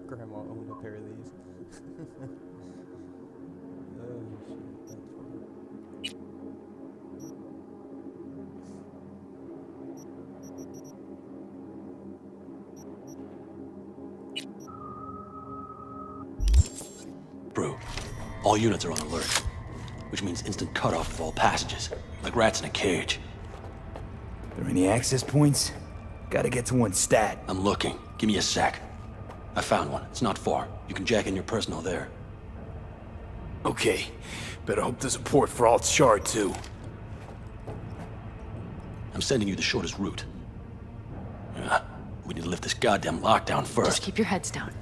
Grandma owned a pair of these. Oh shit, that's funny. Brew, all units are on alert, which means instant cutoff of all passages, like rats in a cage. Are there any access points? Gotta get to one stat. I'm looking. Give me a sec. I found one. It's not far. You can jack in your personal there. Okay. Better hope there's a port for Alt Shard, too. I'm sending you the shortest route. We need to lift this goddamn lockdown first. Just keep your heads down.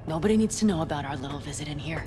Nobody needs to know about our little visit in here.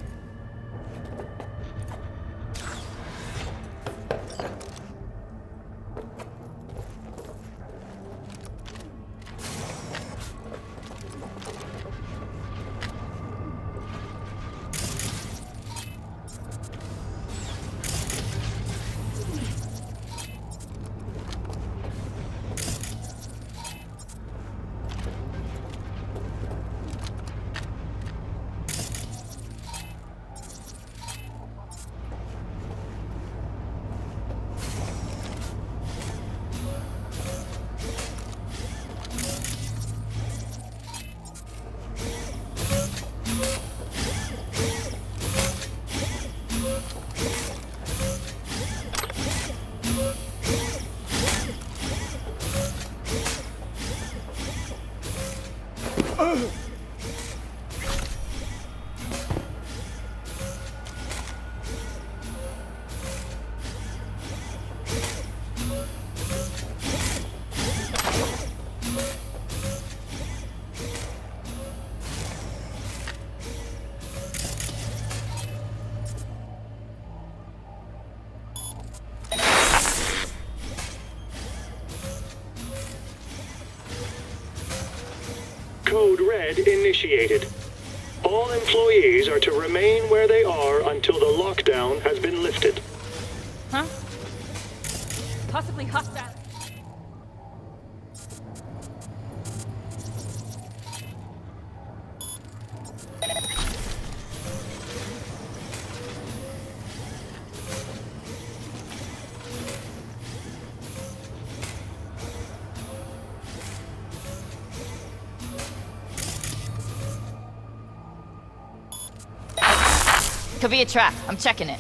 Code Red initiated. All employees are to remain where they are until the lockdown has been lifted. Huh? Possibly hostile. Could be a trap. I'm checking it.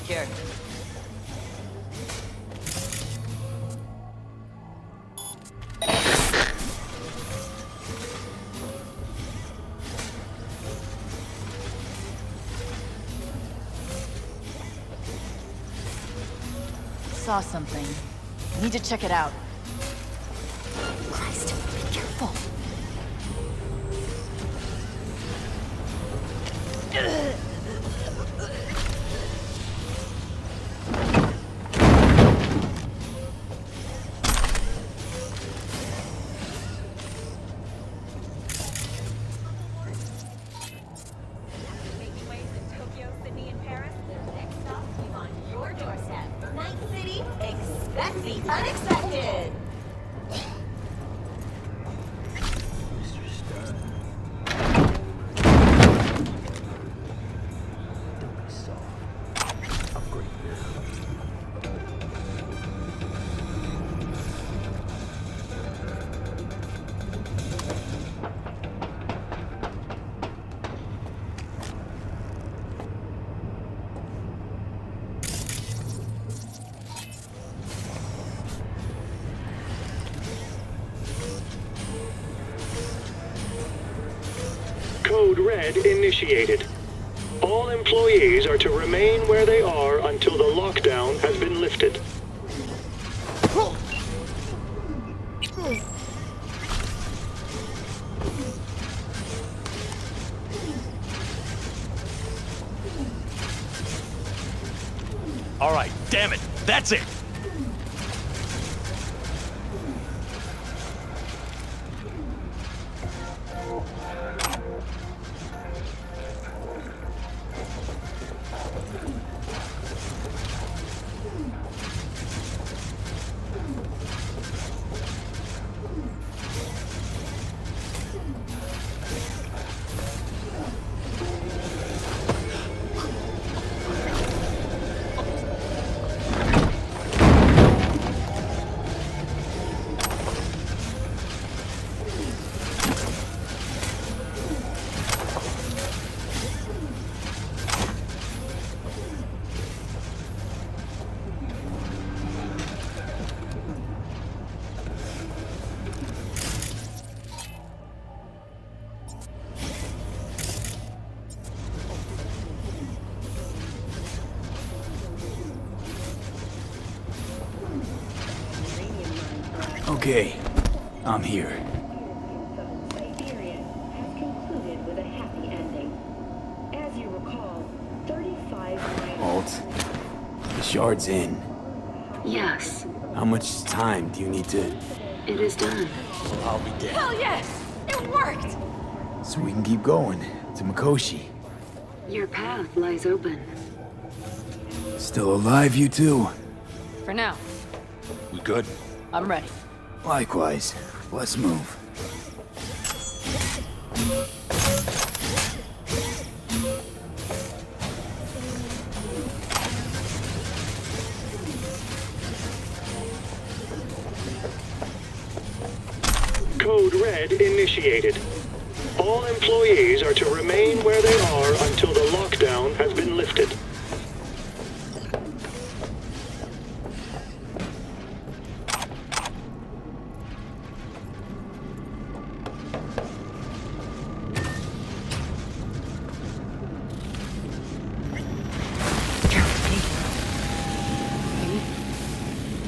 care. Saw something. Need to check it out. Christ, be careful. Expect the unexpected! Code Red initiated. All employees are to remain where they are until the lockdown has been lifted. All right, damn it. That's it. Okay, I'm here. Siberia has concluded with a happy ending. As you recall, 35 Alt, the shard's in. Yes, How much time do you need to... it is done. I'll be dead. Hell yes! It worked! So we can keep going to Mikoshi. Your path lies open. Still alive, you two? For now, We good? I'm ready. Likewise. Let's move. Code Red initiated. All employees are to remain where they are until the lockdown has been lifted.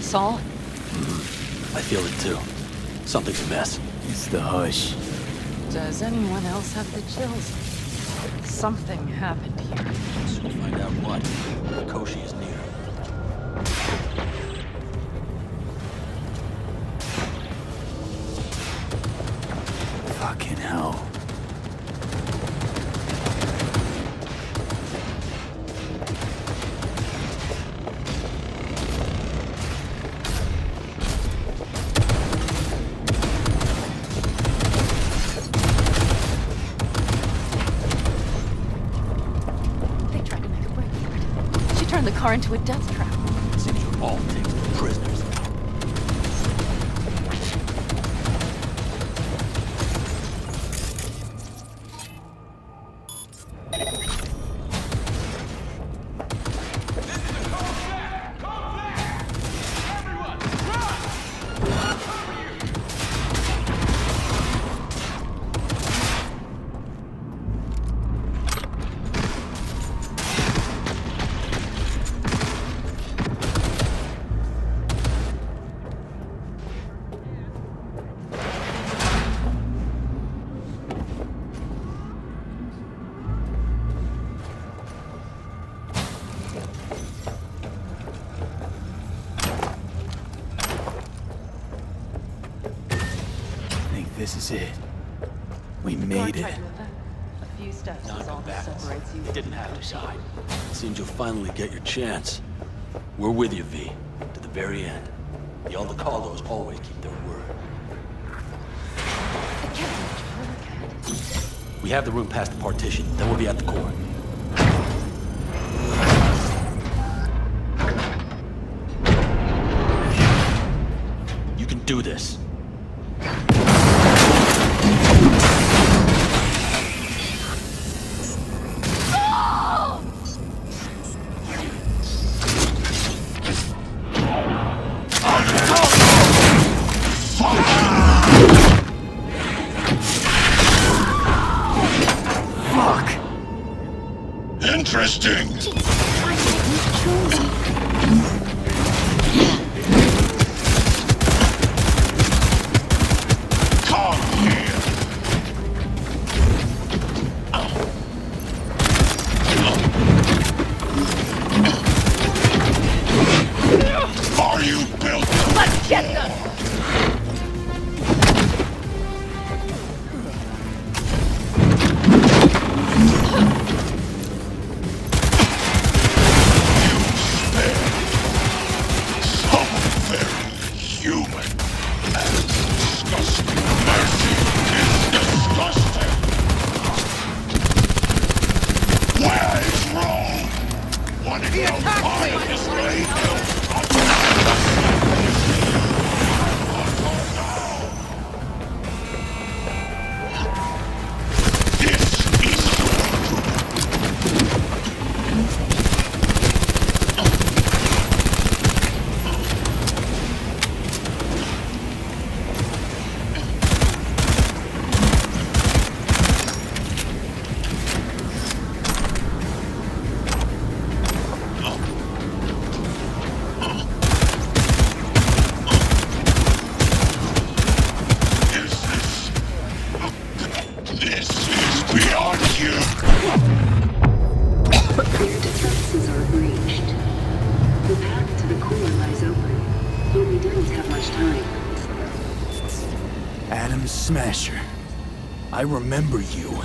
Saul? I feel it too. Something's amiss. It's the hush. Does anyone else have the chills? Something happened here. Soon find out what. Mikoshi is near. Fucking hell. They tried to make a break for it. She turned the car into a death trap. Seems we're all taken prisoners. This is this is it. We made it. A few steps Not is all that back. separates you. You didn't have to die. It seems you'll finally get your chance. We're with you, V, to the very end. The Aldecaldos always keep their word. We have the room past the partition, then we'll be at the core. You can do this. Interesting. Come here. Are you built? Let's get them! Smasher. I remember you.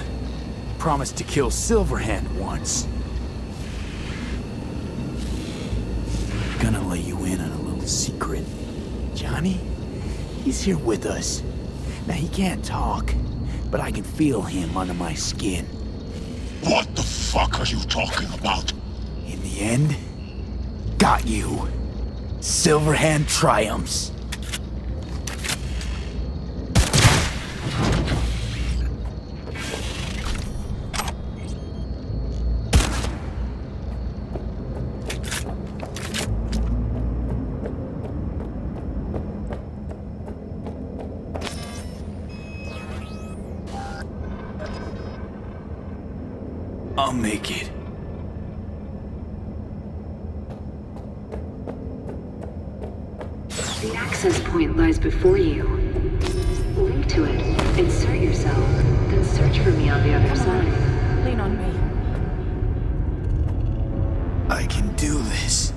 Promised to kill Silverhand once. Gonna let you in on a little secret. Johnny? He's here with us. Now he can't talk, but I can feel him under my skin. What the fuck are you talking about? In the end, got you. Silverhand triumphs. I'll make it. The access point lies before you. Link to it, insert yourself, then search for me on the other side. Lean on me. I can do this.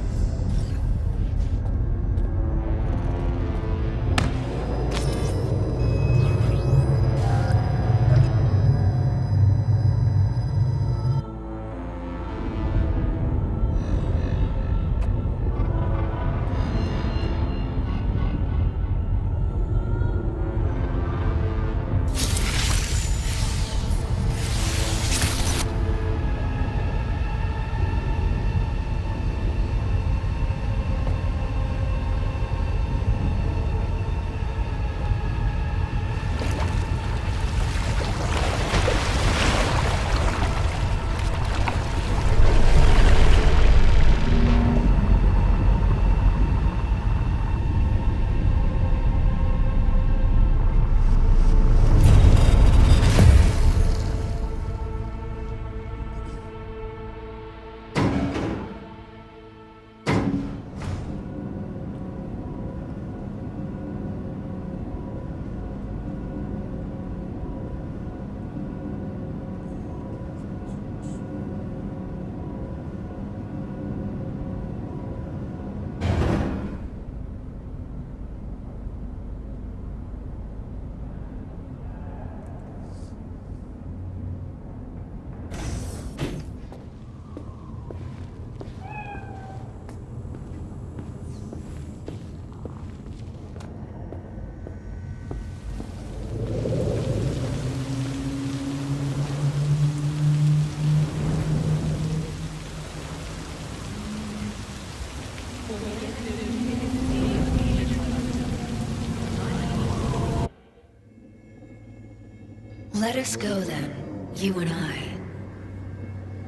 Let us go then, you and I.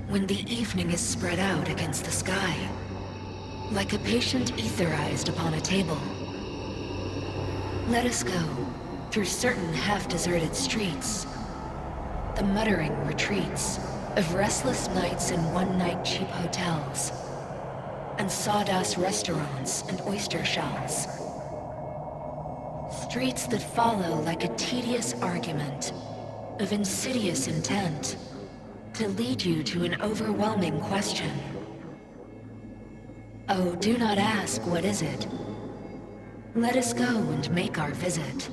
When the evening is spread out against the sky, like a patient etherized upon a table. Let us go through certain half-deserted streets, the muttering retreats of restless nights in one-night cheap hotels, and sawdust restaurants and oyster shells. Streets that follow like a tedious argument of insidious intent to lead you to an overwhelming question. Oh, do not ask, what is it? Let us go and make our visit.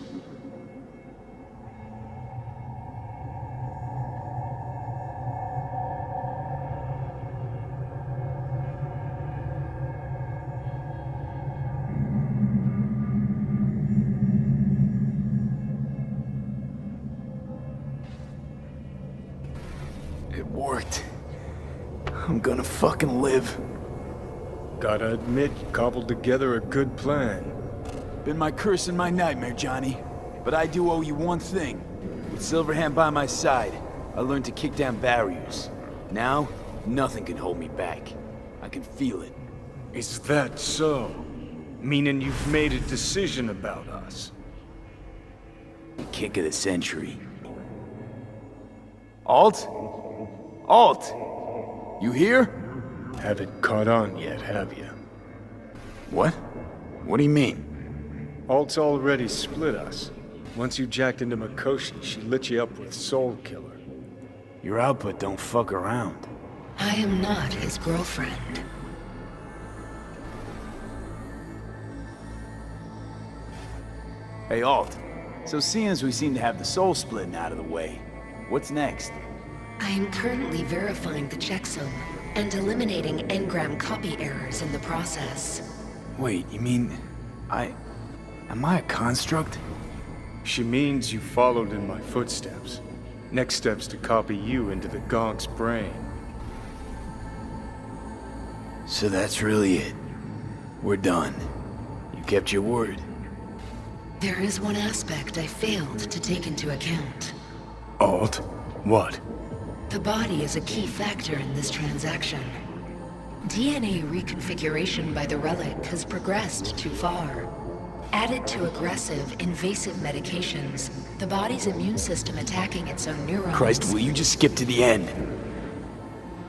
It worked. I'm gonna fucking live. Gotta admit, you cobbled together a good plan. Been my curse and my nightmare, Johnny. But I do owe you one thing. With Silverhand by my side, I learned to kick down barriers. Now, nothing can hold me back. I can feel it. Is that so? Meaning you've made a decision about us? Kick of the century. Alt? Alt! You here? Haven't caught on yet, have you? What? What do you mean? Alt's already split us. Once you jacked into Mikoshi, she lit you up with Soul Killer. Your output don't fuck around. I am not his girlfriend. Hey, Alt. So seeing as we seem to have the soul splitting out of the way, what's next? I am currently verifying the checksum and eliminating engram copy errors in the process. Wait, you mean... Am I a construct? She means you followed in my footsteps. Next step's to copy you into the Gonk's brain. So that's really it. We're done. You kept your word. There is one aspect I failed to take into account. Alt? What? The body is a key factor in this transaction. DNA reconfiguration by the relic has progressed too far. Added to aggressive, invasive medications, the body's immune system attacking its own neurons... Christ, will you just skip to the end?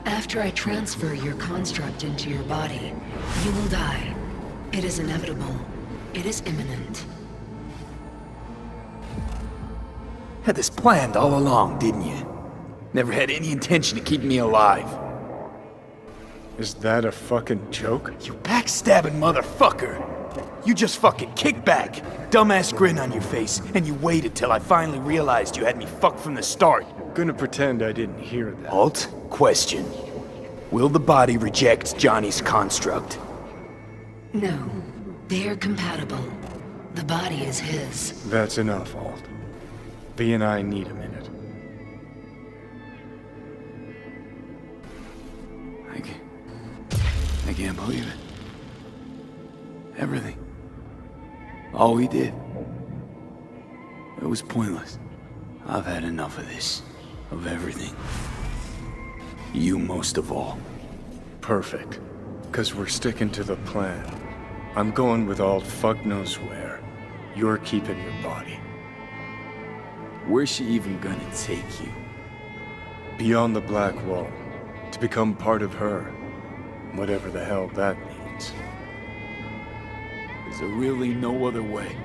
After I transfer your construct into your body, you will die. It is inevitable. It is imminent. Had this planned all along, didn't you? Never had any intention of keeping me alive. Is that a fucking joke? You backstabbing motherfucker! You just fucking kick back, dumbass grin on your face, and you waited till I finally realized you had me fucked from the start. Gonna pretend I didn't hear that. Alt, question. Will the body reject Johnny's construct? No. They are compatible. The body is his. That's enough, Alt. V and I need a minute. I can't believe it. Everything. All we did. It was pointless. I've had enough of this. Of everything. You most of all. Perfect. 'Cause we're sticking to the plan. I'm going with Alt fuck knows where. You're keeping your body. Where's she even gonna take you? Beyond the Black Wall. To become part of her. Whatever the hell that means. Is there really no other way?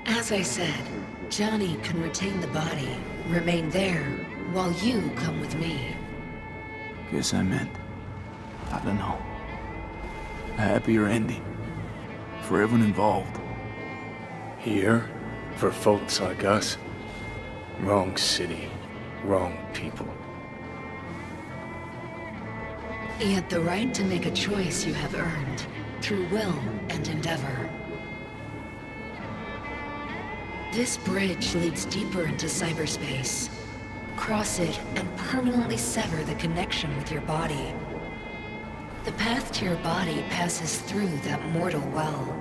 As I said, Johnny can retain the body, remain there, while you come with me. Guess I meant, I don't know, a happier ending. For everyone involved. Here? For folks like us? Wrong city. Wrong people. Yet the right to make a choice you have earned, through will and endeavor. This bridge leads deeper into cyberspace. Cross it and permanently sever the connection with your body. The path to your body passes through that mortal well.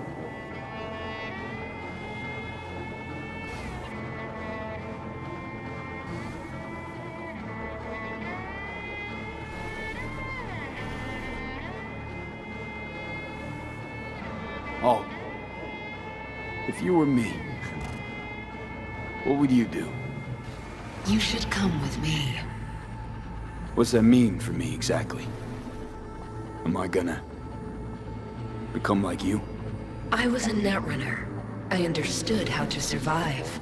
Oh. If you were me, what would you do? You should come with me. What's that mean for me, exactly? Am I gonna become like you? I was a netrunner. I understood how to survive.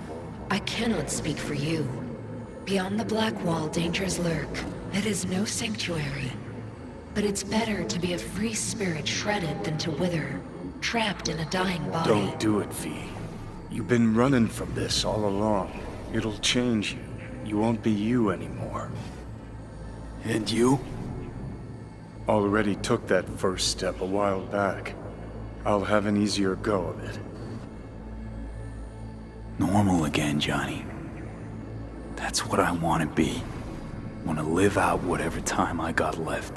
I cannot speak for you. Beyond the Black Wall, dangers lurk. It is no sanctuary. But it's better to be a free spirit shredded than to wither, trapped in a dying body. Don't do it, V. You've been running from this all along. It'll change you. You won't be you anymore. And you? Already took that first step a while back. I'll have an easier go of it. Normal again, Johnny. That's what I want to be. Want to live out whatever time I got left.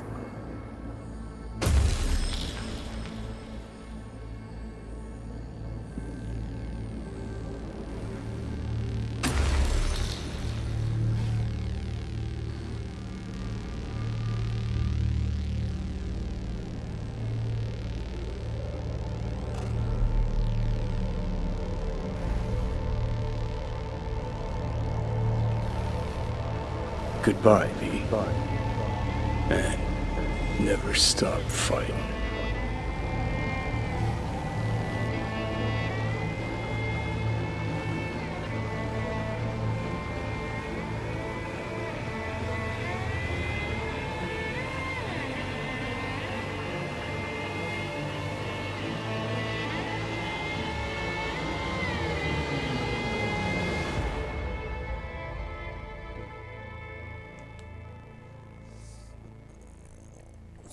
Goodbye, V. And never stop fighting.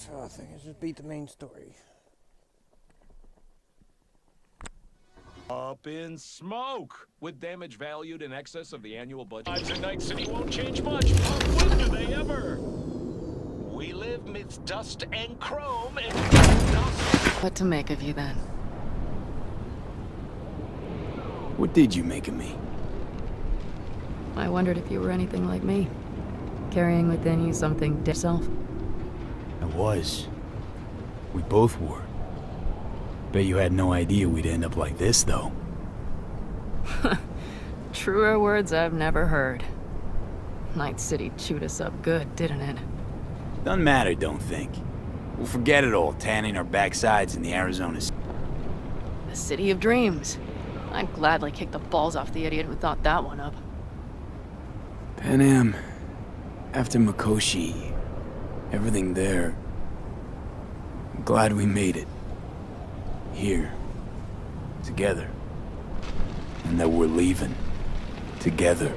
So I think I just beat the main story. Up in smoke! With damage valued in excess of the annual budget. Lives in Night City won't change much. When do they ever? We live midst dust and chrome and dust. What to make of you then? What did you make of me? I wondered if you were anything like me. Carrying within you something self. I was. We both were. Bet you had no idea we'd end up like this, though. Truer words I've never heard. Night City chewed us up good, didn't it? Doesn't matter, don't think. We'll forget it all, tanning our backsides in the Arizona. The city of dreams. I'd gladly kick the balls off the idiot who thought that one up. Pan Am, after Mikoshi, everything there. I'm glad we made it. Here. Together. And that we're leaving. Together.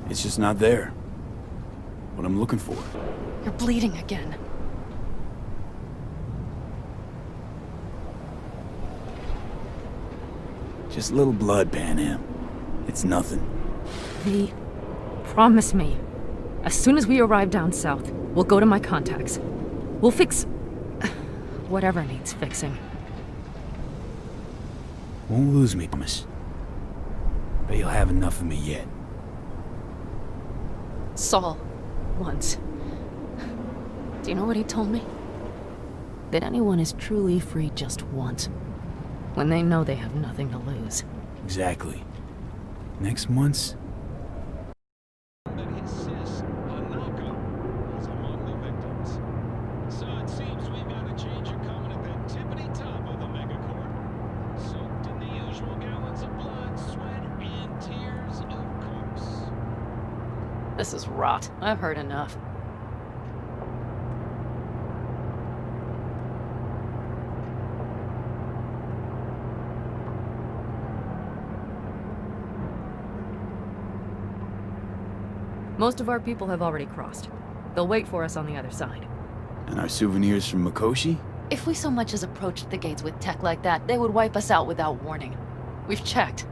It's just not there. What I'm looking for. You're bleeding again. Just a little blood, Pan Am. It's nothing. V, promise me. As soon as we arrive down south, we'll go to my contacts. We'll fix... whatever needs fixing. Won't lose me, promise. Bet you'll have enough of me yet. Saul, once. Do you know what he told me? That anyone is truly free just once. When they know they have nothing to lose. Exactly. Next once? That his sis, Anaka, was among the victims. So it seems we've got a change of coming at that tippity top of the megacorp. Soaked in the usual gallons of blood, sweat, and tears, of course. This is rot. I've heard enough. Most of our people have already crossed. They'll wait for us on the other side. And our souvenirs from Mikoshi? If we so much as approached the gates with tech like that, they would wipe us out without warning. We've checked.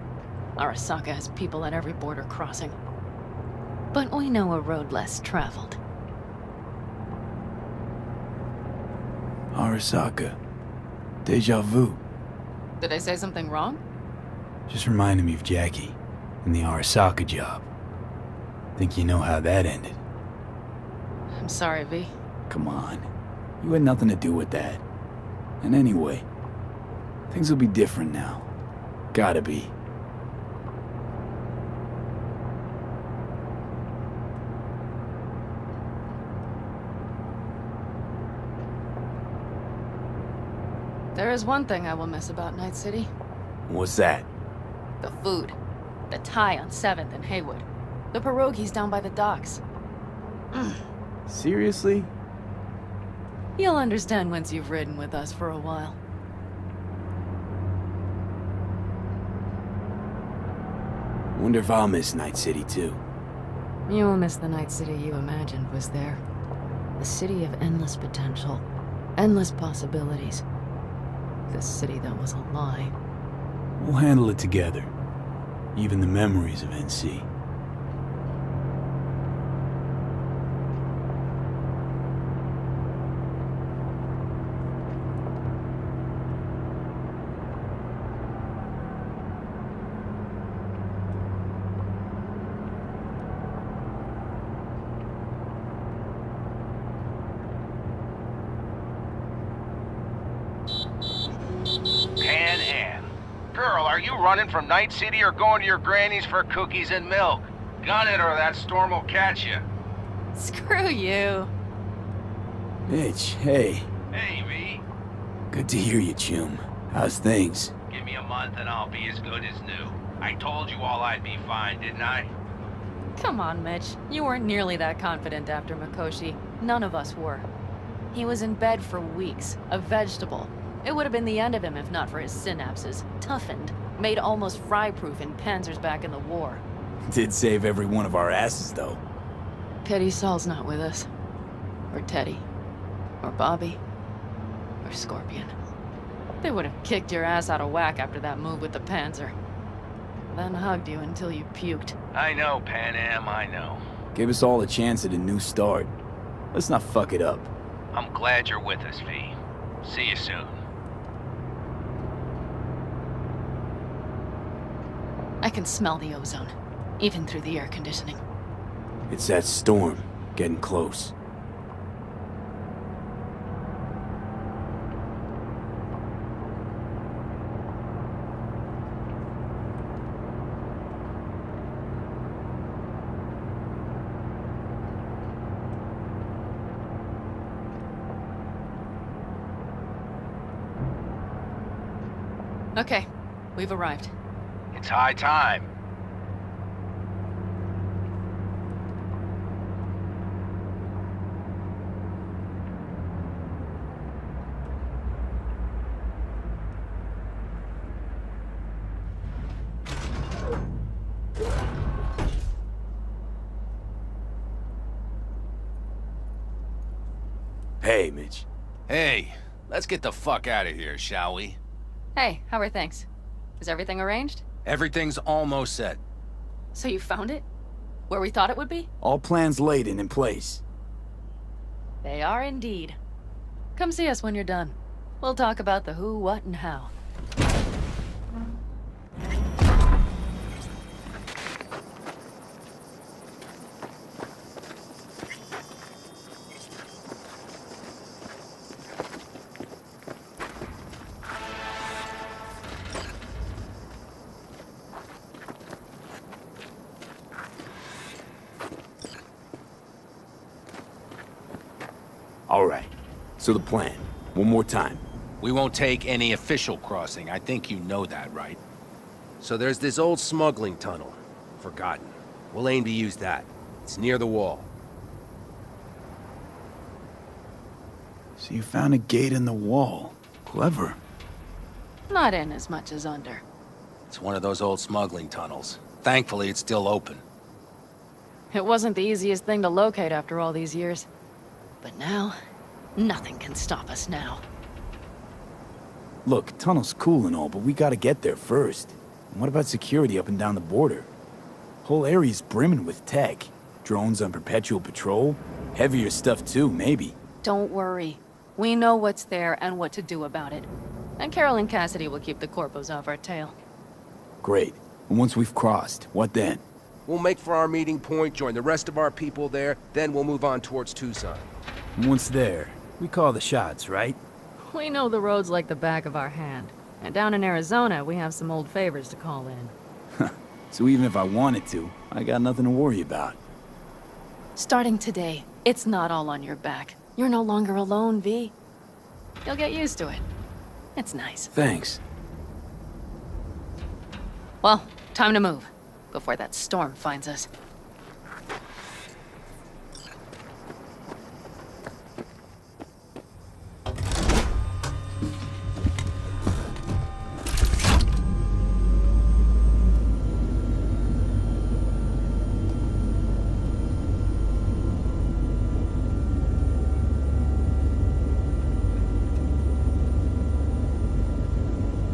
Arasaka has people at every border crossing. But we know a road less traveled. Arasaka. Deja vu. Did I say something wrong? Just reminded me of Jackie and the Arasaka job. Think you know how that ended? I'm sorry, V. Come on. You had nothing to do with that. And anyway, things will be different now. Gotta be. There is one thing I will miss about Night City. What's that? The food. The Thai on 7th and Haywood. The pierogies down by the docks. Seriously? You'll understand once you've ridden with us for a while. Wonder if I'll miss Night City too. You'll miss the Night City you imagined was there. The city of endless potential. Endless possibilities. The city that was a lie. We'll handle it together. Even the memories of NC. Pan Am. Girl, are you running from Night City or going to your granny's for cookies and milk? Gun it or that storm will catch you. Screw you. Mitch, hey. Hey, V. Good to hear you, chum. How's things? Give me a month and I'll be as good as new. I told you all I'd be fine, didn't I? Come on, Mitch. You weren't nearly that confident after Mikoshi. None of us were. He was in bed for weeks, a vegetable. It would have been the end of him if not for his synapses. Toughened, made almost fry-proof in panzers back in the war. Did save every one of our asses, though. Pity Saul's not with us. Or Teddy. Or Bobby. Or Scorpion. They would have kicked your ass out of whack after that move with the Panzer. Then hugged you until you puked. I know, Pan Am, I know. Gave us all a chance at a new start. Let's not fuck it up. I'm glad you're with us, V. See you soon. I can smell the ozone, even through the air conditioning. It's that storm, getting close. Okay, we've arrived. It's high time. Hey, Mitch. Hey, let's get the fuck out of here, shall we? Hey, how are things? Is everything arranged? Everything's almost set. So you found it? Where we thought it would be? All plans laid and in place. They are indeed. Come see us when you're done. We'll talk about the who, what, and how. All right. So the plan. One more time. We won't take any official crossing. I think you know that, right? So there's this old smuggling tunnel. Forgotten. We'll aim to use that. It's near the wall. So you found a gate in the wall. Clever. Not in as much as under. It's one of those old smuggling tunnels. Thankfully, it's still open. It wasn't the easiest thing to locate after all these years. But now, Nothing can stop us now. Look, tunnel's cool and all, but we gotta get there first. And what about security up and down the border? Whole area's brimming with tech. Drones on perpetual patrol. Heavier stuff too, maybe. Don't worry. We know what's there and what to do about it. And Carol and Cassidy will keep the corpos off our tail. Great. And once we've crossed, what then? We'll make for our meeting point, join the rest of our people there, then we'll move on towards Tucson. And once there, we call the shots, right? We know the roads like the back of our hand. And down in Arizona, we have some old favors to call in. So even if I wanted to, I got nothing to worry about. Starting today, it's not all on your back. You're no longer alone, V. You'll get used to it. It's nice. Thanks. Well, time to move, before that storm finds us.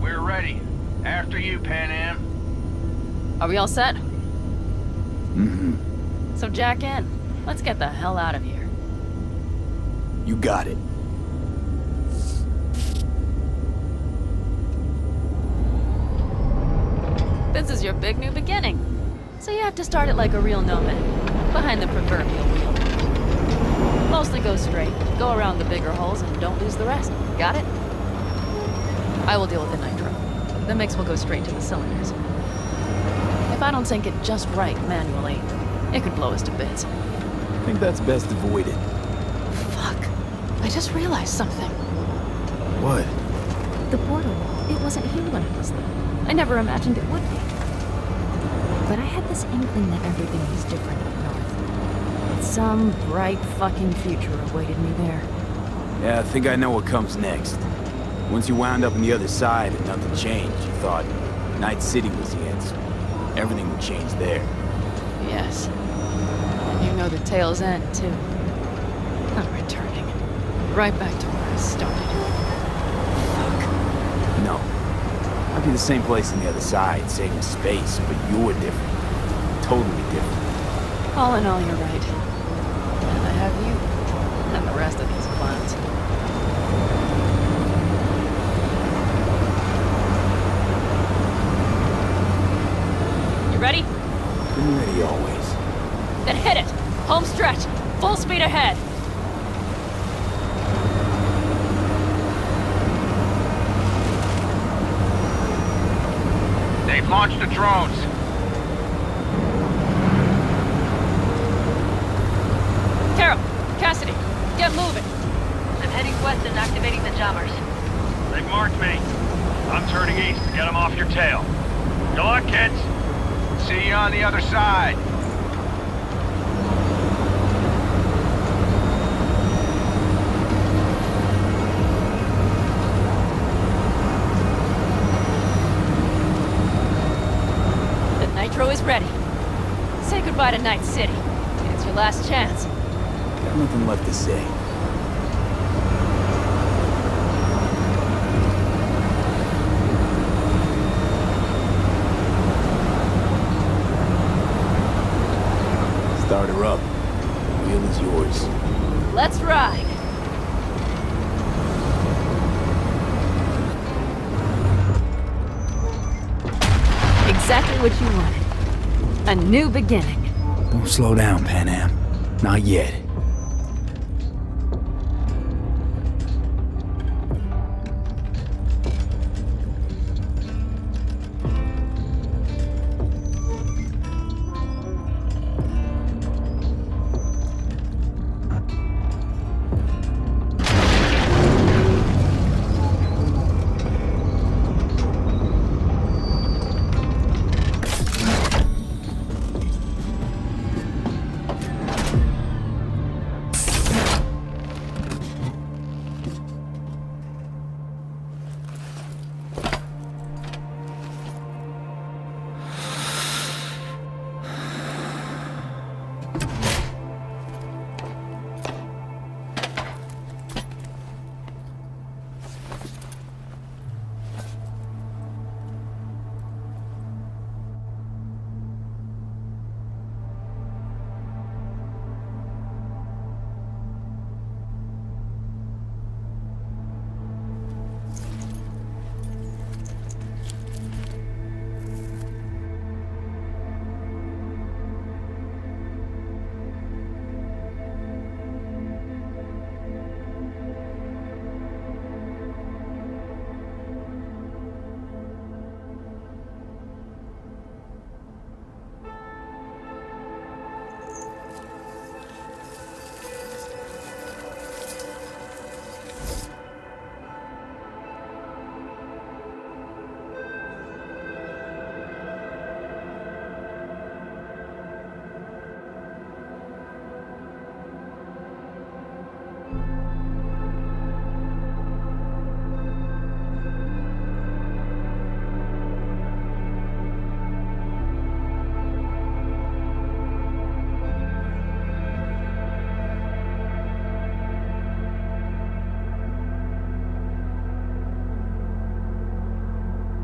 We're ready. After you, Pan Am. Are we all set? Mm-hmm. So jack in. Let's get the hell out of here. You got it. This is your big new beginning. So you have to start it like a real nomad, behind the proverbial wheel. Mostly go straight, go around the bigger holes, and don't lose the rest. Got it? I will deal with the nitro. The mix will go straight to the cylinders. If I don't sync it just right manually, it could blow us to bits. I think that's best avoided. Fuck. I just realized something. What? The portal, it wasn't here when I was there. I never imagined it would be. But I had this inkling that everything was different up north. Some bright fucking future awaited me there. Yeah, I think I know what comes next. Once you wound up on the other side and nothing changed, you thought Night City was the answer. Everything would change there. Yes. And you know the tale's end, too. I'm returning. Right back to where I started. No. Might be the same place on the other side, same space, but you're different. Totally different. All in all, you're right. And I have you, and the rest of these clowns. You ready? Been ready always. Then hit it! Home stretch! Full speed ahead! They've launched the drones. Carol! Cassidy! Get moving! I'm heading west and activating the jammers. They've marked me. I'm turning east to get them off your tail. Good luck, kids. See you on the other side. The nitro is ready. Say goodbye to Night City. It's your last chance. Got nothing left to say. Start her up. The wheel is yours. Let's ride! Exactly what you wanted. A new beginning. Don't slow down, Pan Am. Not yet.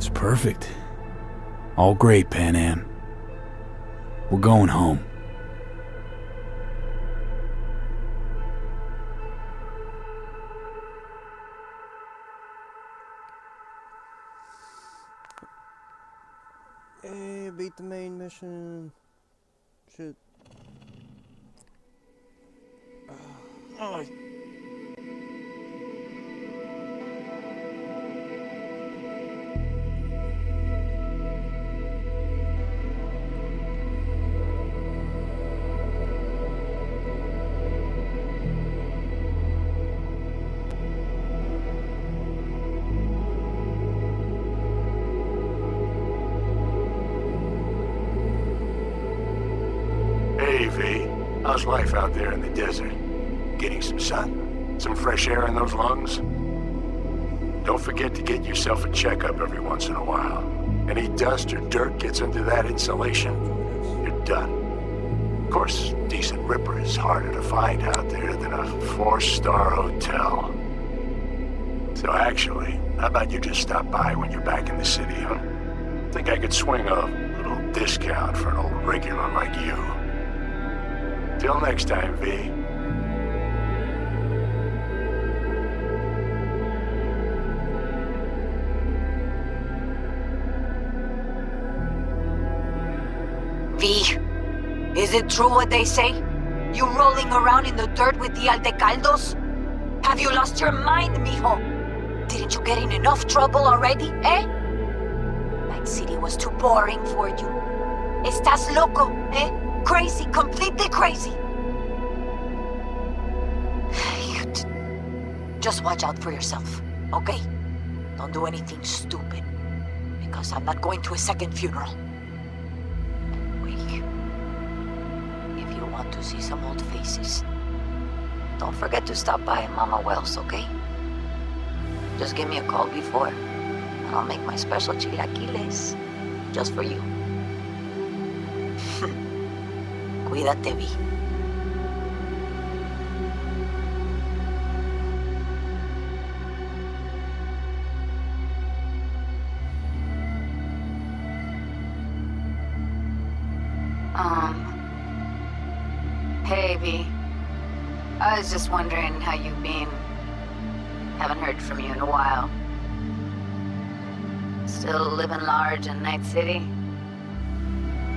It's perfect. All great, Pan Am. We're going home. Hey, beat the main mission. Shit. Oh. Hey, V. How's life out there in the desert? Getting some sun? Some fresh air in those lungs? Don't forget to get yourself a checkup every once in a while. Any dust or dirt gets into that insulation, you're done. Of course, decent ripper is harder to find out there than a 4-star hotel. So actually, how about you just stop by when you're back in the city, huh? Think I could swing a little discount for an old regular like you. Till next time, V. V, is it true what they say? You rolling around in the dirt with the Aldecaldos? Have you lost your mind, mijo? Didn't you get in enough trouble already, eh? Night City was too boring for you. Estás loco, eh? Crazy, completely crazy. Just watch out for yourself, okay? Don't do anything stupid, because I'm not going to a second funeral. Wait. If you want to see some old faces, don't forget to stop by Mama Wells, okay? Just give me a call before, and I'll make my special chilaquiles just for you. Cuídate, Vi. Hey, V. I was just wondering how you've been. Haven't heard from you in a while. Still living large in Night City?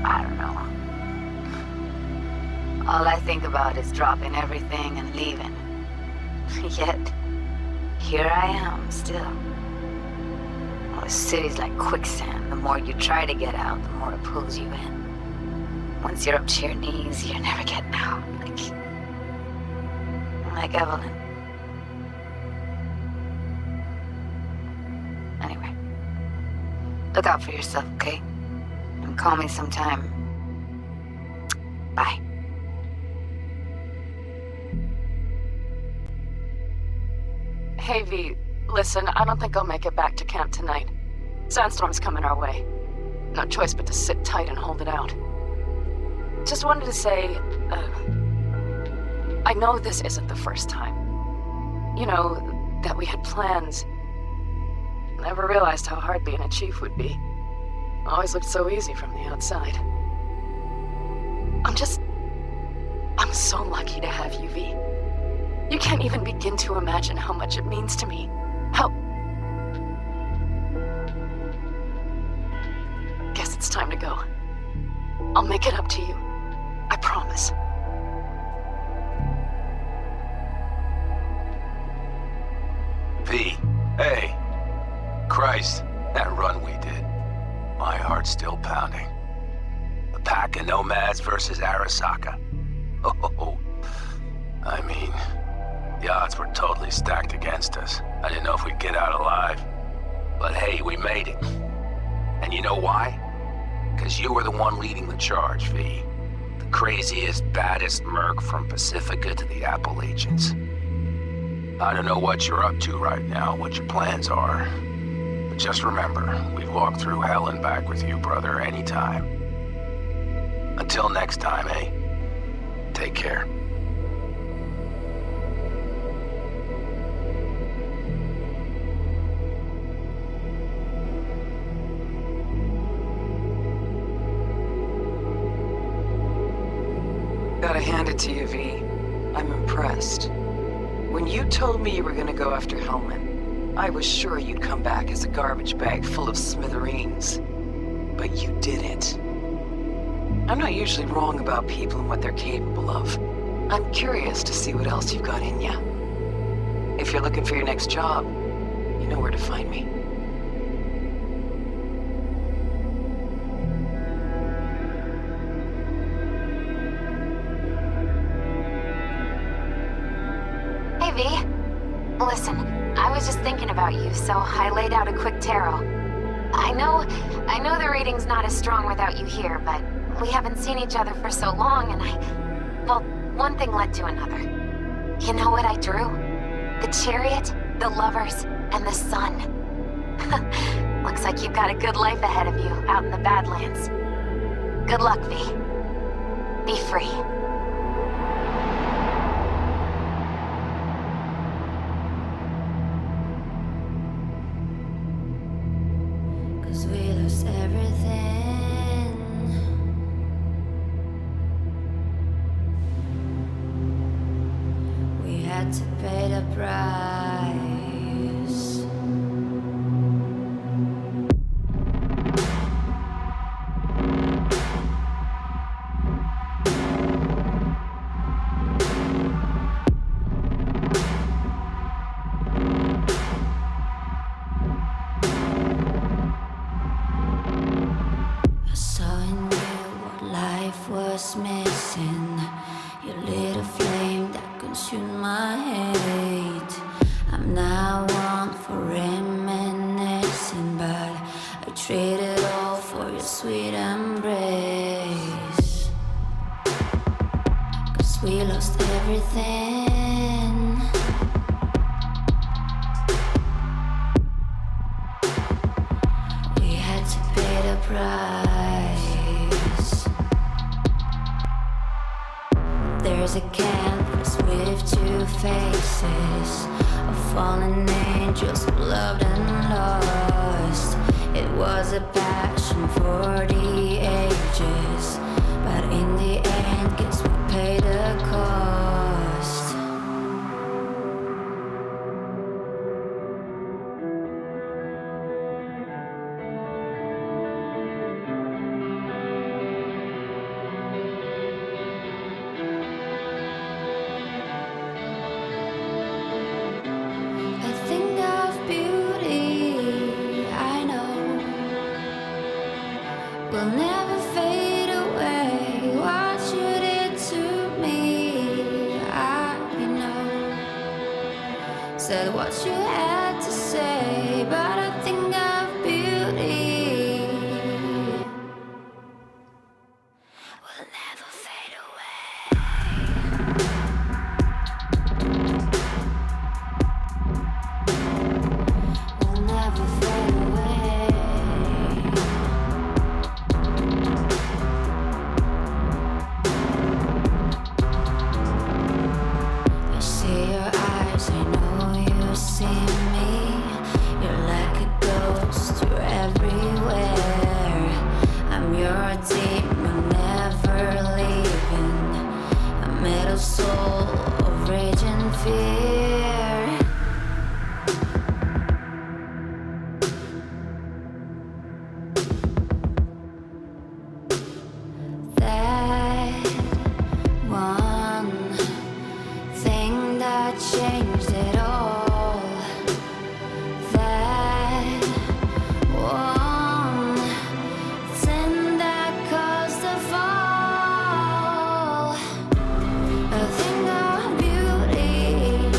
I don't know. All I think about is dropping everything and leaving. Yet, here I am, still. Well, the city's like quicksand. The more you try to get out, the more it pulls you in. Once you're up to your knees, you're never getting out. Like Evelyn. Anyway, look out for yourself, okay? And call me sometime. Bye. Hey, V, listen, I don't think I'll make it back to camp tonight. Sandstorm's coming our way. No choice but to sit tight and hold it out. Just wanted to say, I know this isn't the first time. You know, that we had plans. Never realized how hard being a chief would be. Always looked so easy from the outside. I'm so lucky to have you, V. You can't even begin to imagine how much it means to me. Guess it's time to go. I'll make it up to you. I promise. V, hey. Christ, that run we did. My heart's still pounding. The pack of nomads versus Arasaka. Oh, I mean, the odds were totally stacked against us. I didn't know if we'd get out alive. But hey, we made it. And you know why? Because you were the one leading the charge, V. The craziest, baddest merc from Pacifica to the Appalachians. I don't know what you're up to right now, what your plans are. But just remember, we'd walk through hell and back with you, brother, anytime. Until next time, eh? Take care. it to you, V. I'm impressed. When you told me you were gonna go after Hellman, I was sure you'd come back as a garbage bag full of smithereens. But you didn't. I'm not usually wrong about people and what they're capable of. I'm curious to see what else you've got in ya. If you're looking for your next job, you know where to find me. Hey, V. Listen, I was just thinking about you, so I laid out a quick tarot. I know the reading's not as strong without you here, but we haven't seen each other for so long, and well, one thing led to another. You know what I drew? The chariot, the lovers, and the sun. Looks like you've got a good life ahead of you out in the Badlands. Good luck, V. Be free. Cause we lost everything. We had to pay the price. I saw in you what life was missing. You lit a flame that consumed my hate. I'm now one for reminiscing, but I traded all for your sweet embrace. Cause we lost everything. We had to pay the price. There's a canvas with two faces of fallen angels who loved and lost. It was a passion for the ages, but in the end, guess we paid the cost. A thing of beauty, I know, will never fade away. What you did to me, I know. Said what you had to say, but a thing of beauty will never fade away. Will never fade away. I see your eyes, I know you see me. You're like a ghost, you're everywhere. I'm your demon, never leaving. A metal soul of rage and fear. That one thing that changed it all. That one thing that caused the fall. A thing of beauty,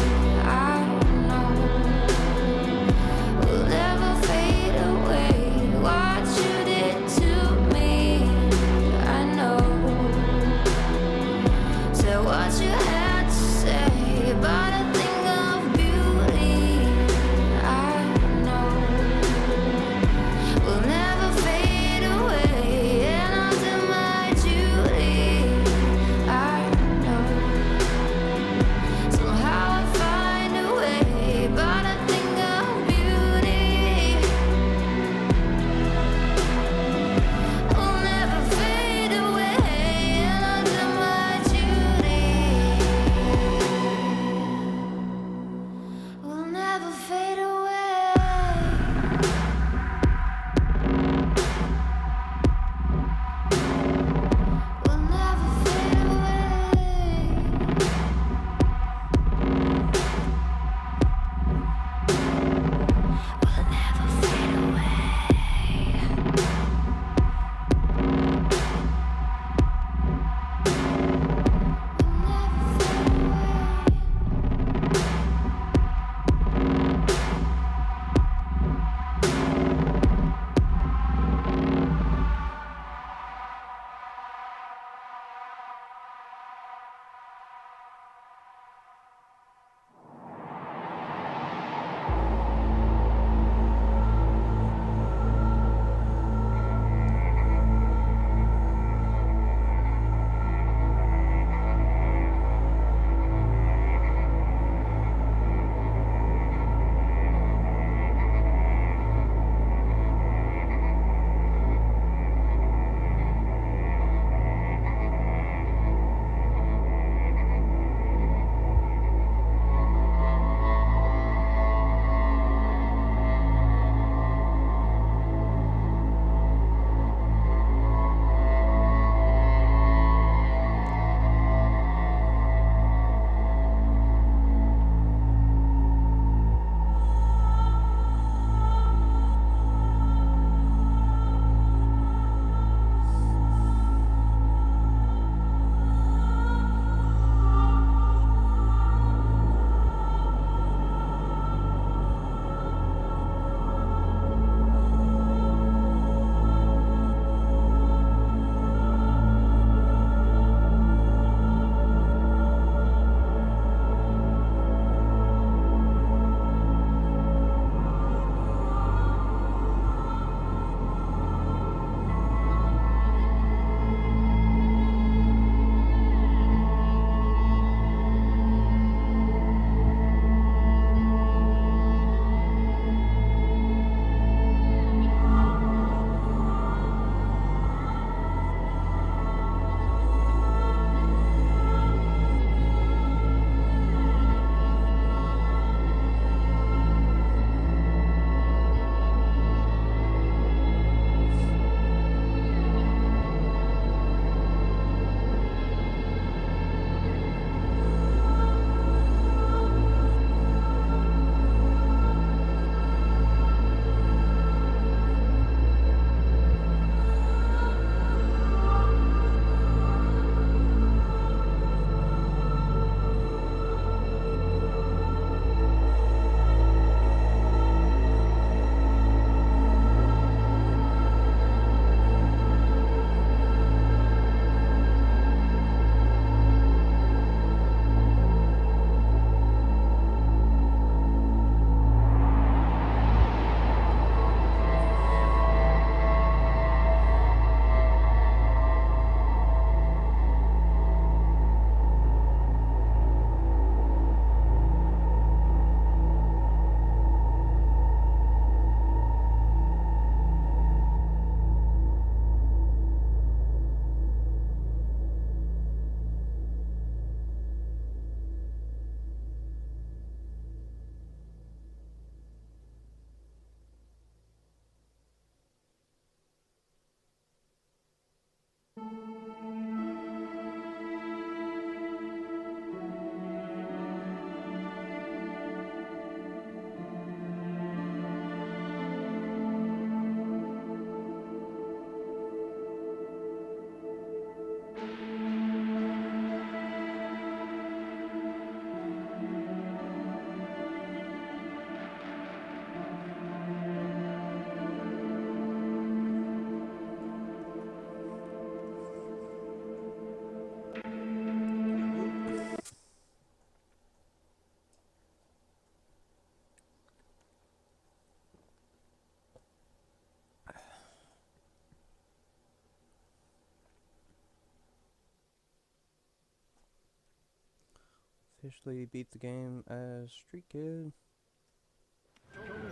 officially beat the game as Street Kid.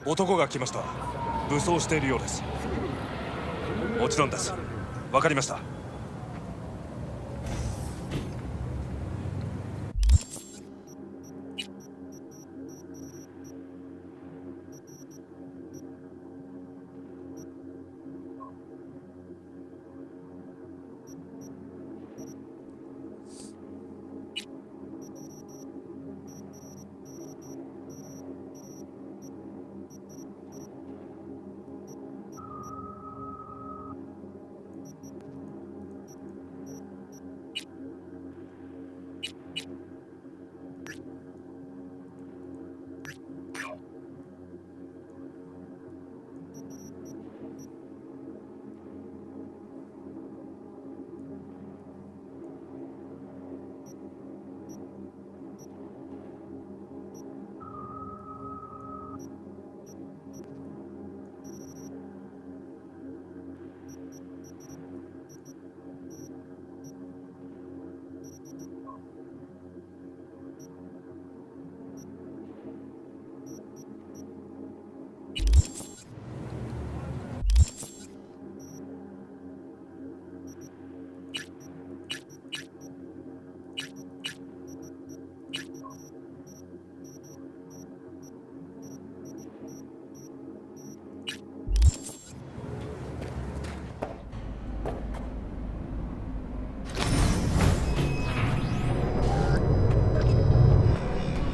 男が来ました。武装しているようです。もちろんです。わかりました。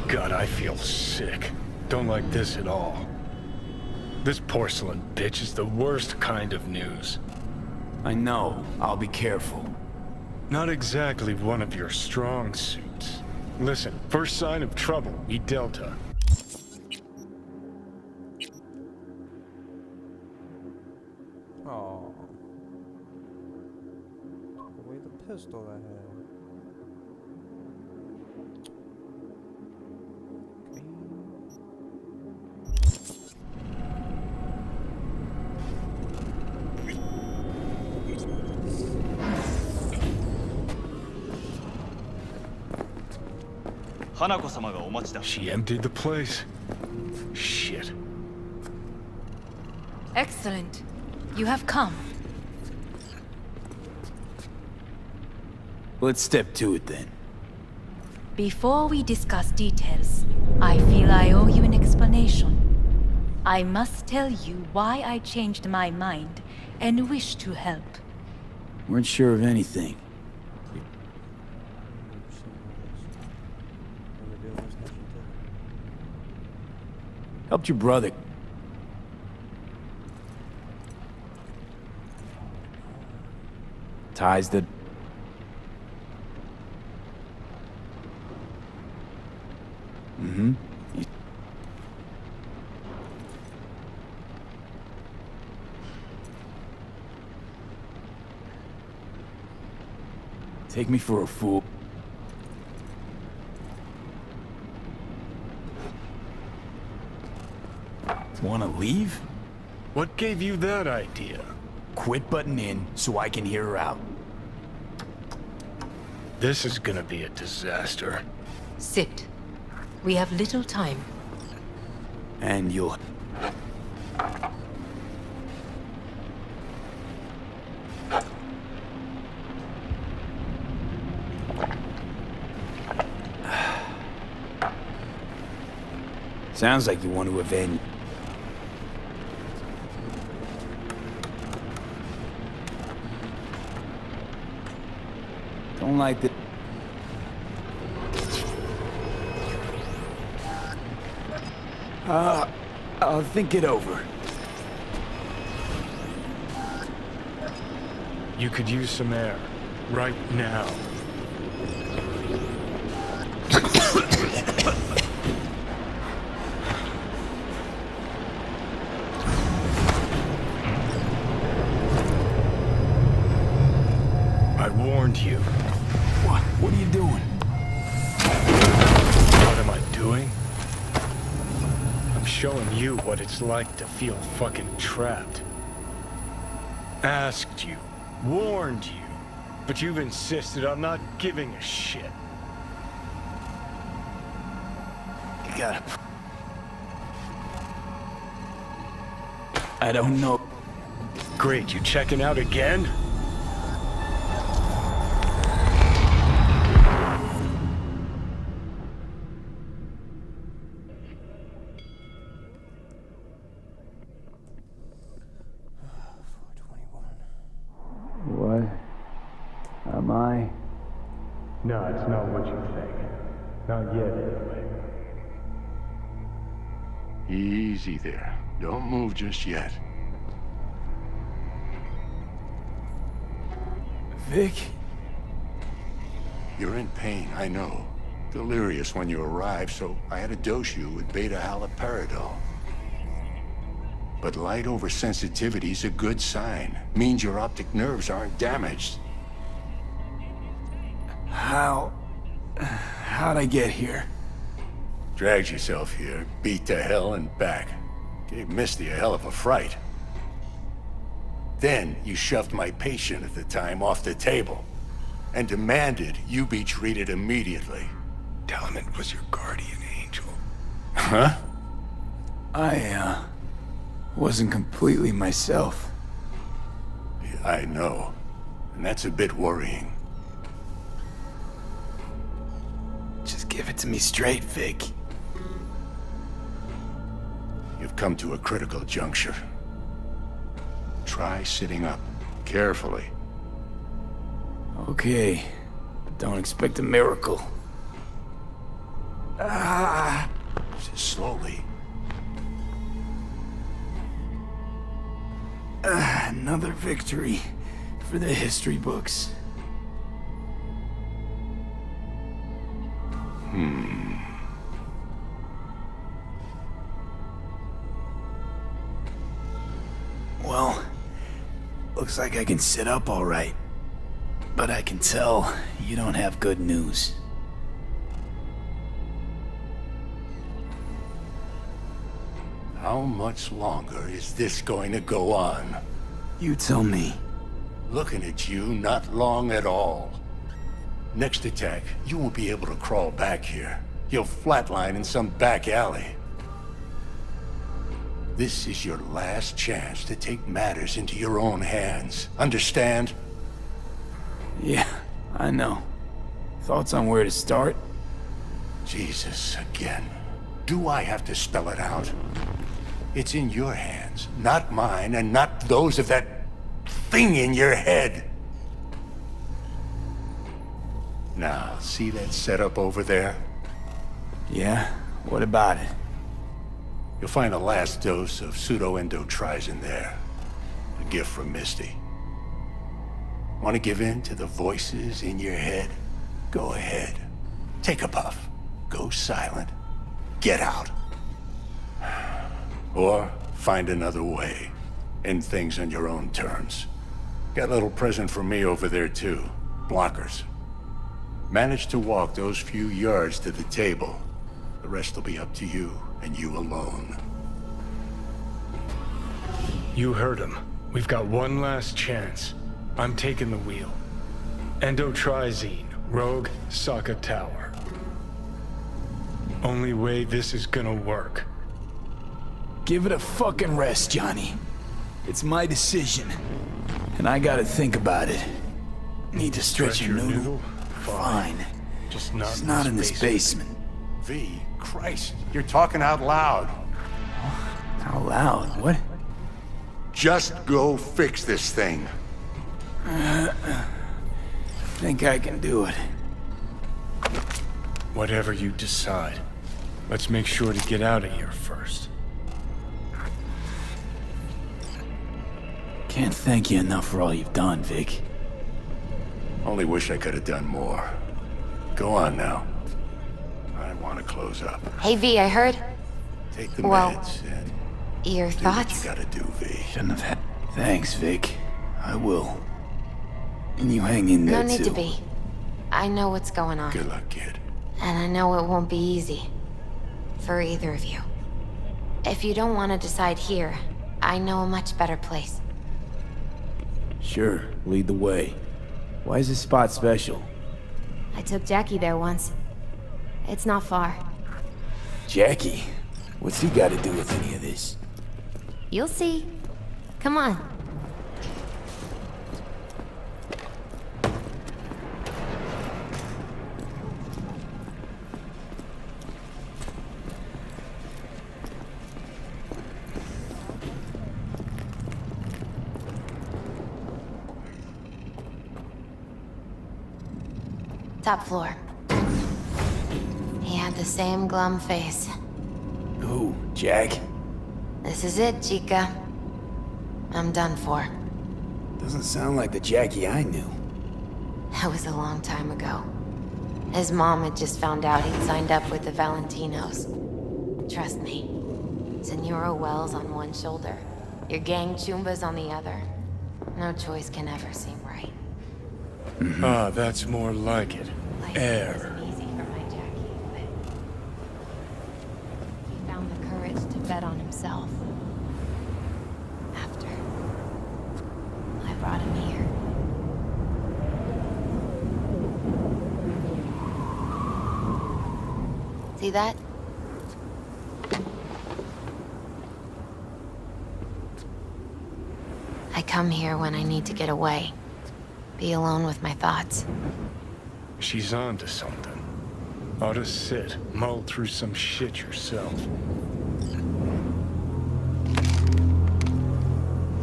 God, I feel sick. Don't like this at all. This porcelain bitch is the worst kind of news. I know. I'll be careful. Not exactly one of your strong suits. Listen, first sign of trouble, we Delta. Oh. Took away the pistol I had. She emptied the place. Shit. Excellent. You have come. Let's step to it then. Before we discuss details, I feel I owe you an explanation. I must tell you why I changed my mind and wish to help. Weren't sure of anything. Helped your brother. Ties that... Mm-hmm. Take me for a fool. Wanna leave? What gave you that idea? Quit butting in so I can hear her out. This is gonna be a disaster. Sit. We have little time. And you'll... Sounds like you want to avenge... Don't like that. I'll think it over. You could use some air. Right now. I warned you. What are you doing? What am I doing? I'm showing you what it's like to feel fucking trapped. Asked you, warned you, but you've insisted on not giving a shit. gotta... I don't know. Great, you checking out again? What am I? No, it's not what you think. Not yet, anyway. Easy there. Don't move just yet. Vic? You're in pain, I know. Delirious when you arrived, so I had to dose you with beta-haloperidol. But light oversensitivity's a good sign. Means your optic nerves aren't damaged. How'd I get here? Dragged yourself here, beat to hell and back. Gave Misty a hell of a fright. Then you shoved my patient at the time off the table and demanded you be treated immediately. Tell him it was your guardian angel. Huh? I wasn't completely myself. Yeah, I know. And that's a bit worrying. Just give it to me straight, Vic. You've come to a critical juncture. Try sitting up, carefully. Okay, but don't expect a miracle. Slowly. Another victory for the history books. Well, looks like I can sit up all right. But I can tell you don't have good news. How much longer is this going to go on? You tell me. Looking at you, not long at all. Next attack, you won't be able to crawl back here. You'll flatline in some back alley. This is your last chance to take matters into your own hands. Understand? Yeah, I know. Thoughts on where to start? Jesus, again. Do I have to spell it out? It's in your hands, not mine, and not those of that thing in your head. Now, see that setup over there? Yeah? What about it? You'll find a last dose of pseudo-endotrizin there. A gift from Misty. Want to give in to the voices in your head? Go ahead. Take a puff. Go silent. Get out. Or find another way. End things on your own terms. Got a little present for me over there too. Blockers. Manage to walk those few yards to the table. The rest will be up to you, and you alone. You heard him. We've got one last chance. I'm taking the wheel. Endotrizine, Rogue, Saka Tower. Only way this is gonna work. Give it a fucking rest, Johnny. It's my decision. And I gotta think about it. Need to stretch your noodle? Fine. Just not It's not in this basement. V, Christ, you're talking out loud. Out loud? What? Just go fix this thing. Think I can do it. Whatever you decide. Let's make sure to get out of here first. Can't thank you enough for all you've done, Vic. Only wish I could have done more. Go on now. I want to close up. Hey, V, I heard. Take the Well, meds and Your do thoughts? what you gotta do, V. Shouldn't have had... Thanks, Vic. I will. And you hang in there, No need too. to be. I know what's going on. Good luck, kid. And I know it won't be easy. For either of you. If you don't want to decide here, I know a much better place. Sure, lead the way. Why is this spot special? I took Jackie there once. It's not far. Jackie? What's he got to do with any of this? You'll see. Come on. Top floor. He had the same glum face. Who? Jack? This is it, Chica. I'm done for. Doesn't sound like the Jackie I knew. That was a long time ago. His mom had just found out he'd signed up with the Valentinos. Trust me. Senora Wells on one shoulder, your gang Chumbas on the other. No choice can ever seem right. Ah, that's more like it. Air. Easy for my Jackie, but he found the courage to bet on himself. After I brought him here. See that? I come here when I need to get away. Be alone with my thoughts. She's on to something. Ought to sit, mull through some shit yourself.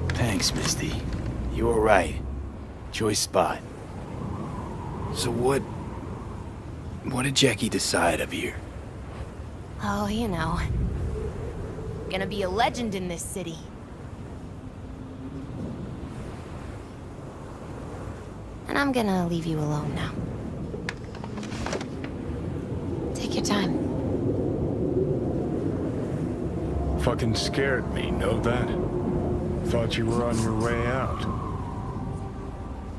Thanks, Misty. You were right. Choice spot. So what did Jackie decide up here? Oh, you know. Gonna be a legend in this city. And I'm gonna leave you alone now. Take your time. Fucking scared me, know that? Thought you were on your way out.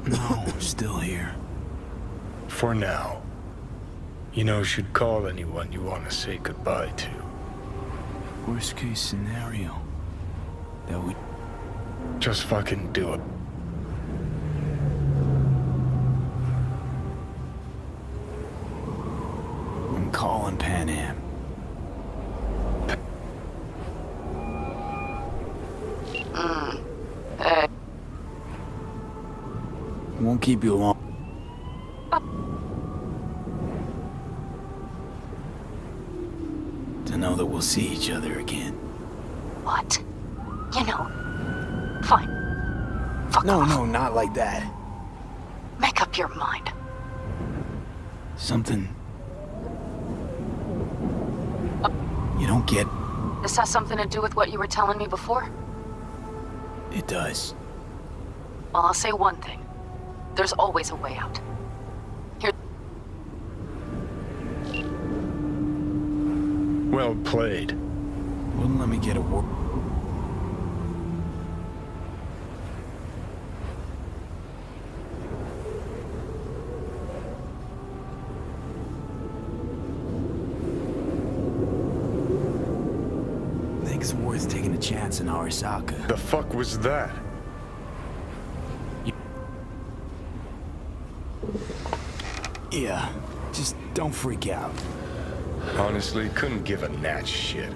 No, I'm still here. For now. You know, should call anyone you want to say goodbye to. Worst case scenario. That would... Just fucking do it. I'm calling Pan Am. Won't keep you long. To know that we'll see each other again. What? You know. Fine. No, not like that. Make up your mind. Something... You don't get... This has something to do with what you were telling me before? It does. Well, I'll say one thing. There's always a way out. Here. Well played. Wouldn't let me get a word. Think it's worth taking a chance in Arasaka. The fuck was that? Yeah, just don't freak out. Honestly, couldn't give a gnat's shit.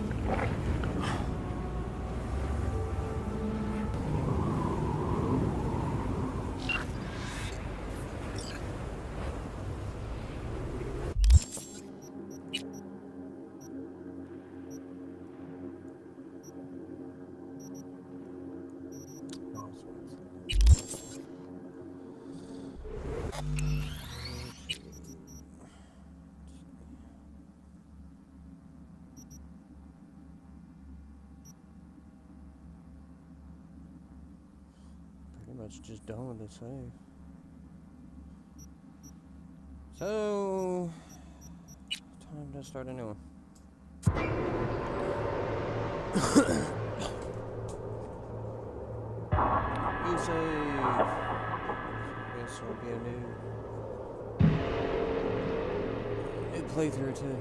Pretty much just done with the save. So, time to start a new one. New save. Guess it'll be a new playthrough too.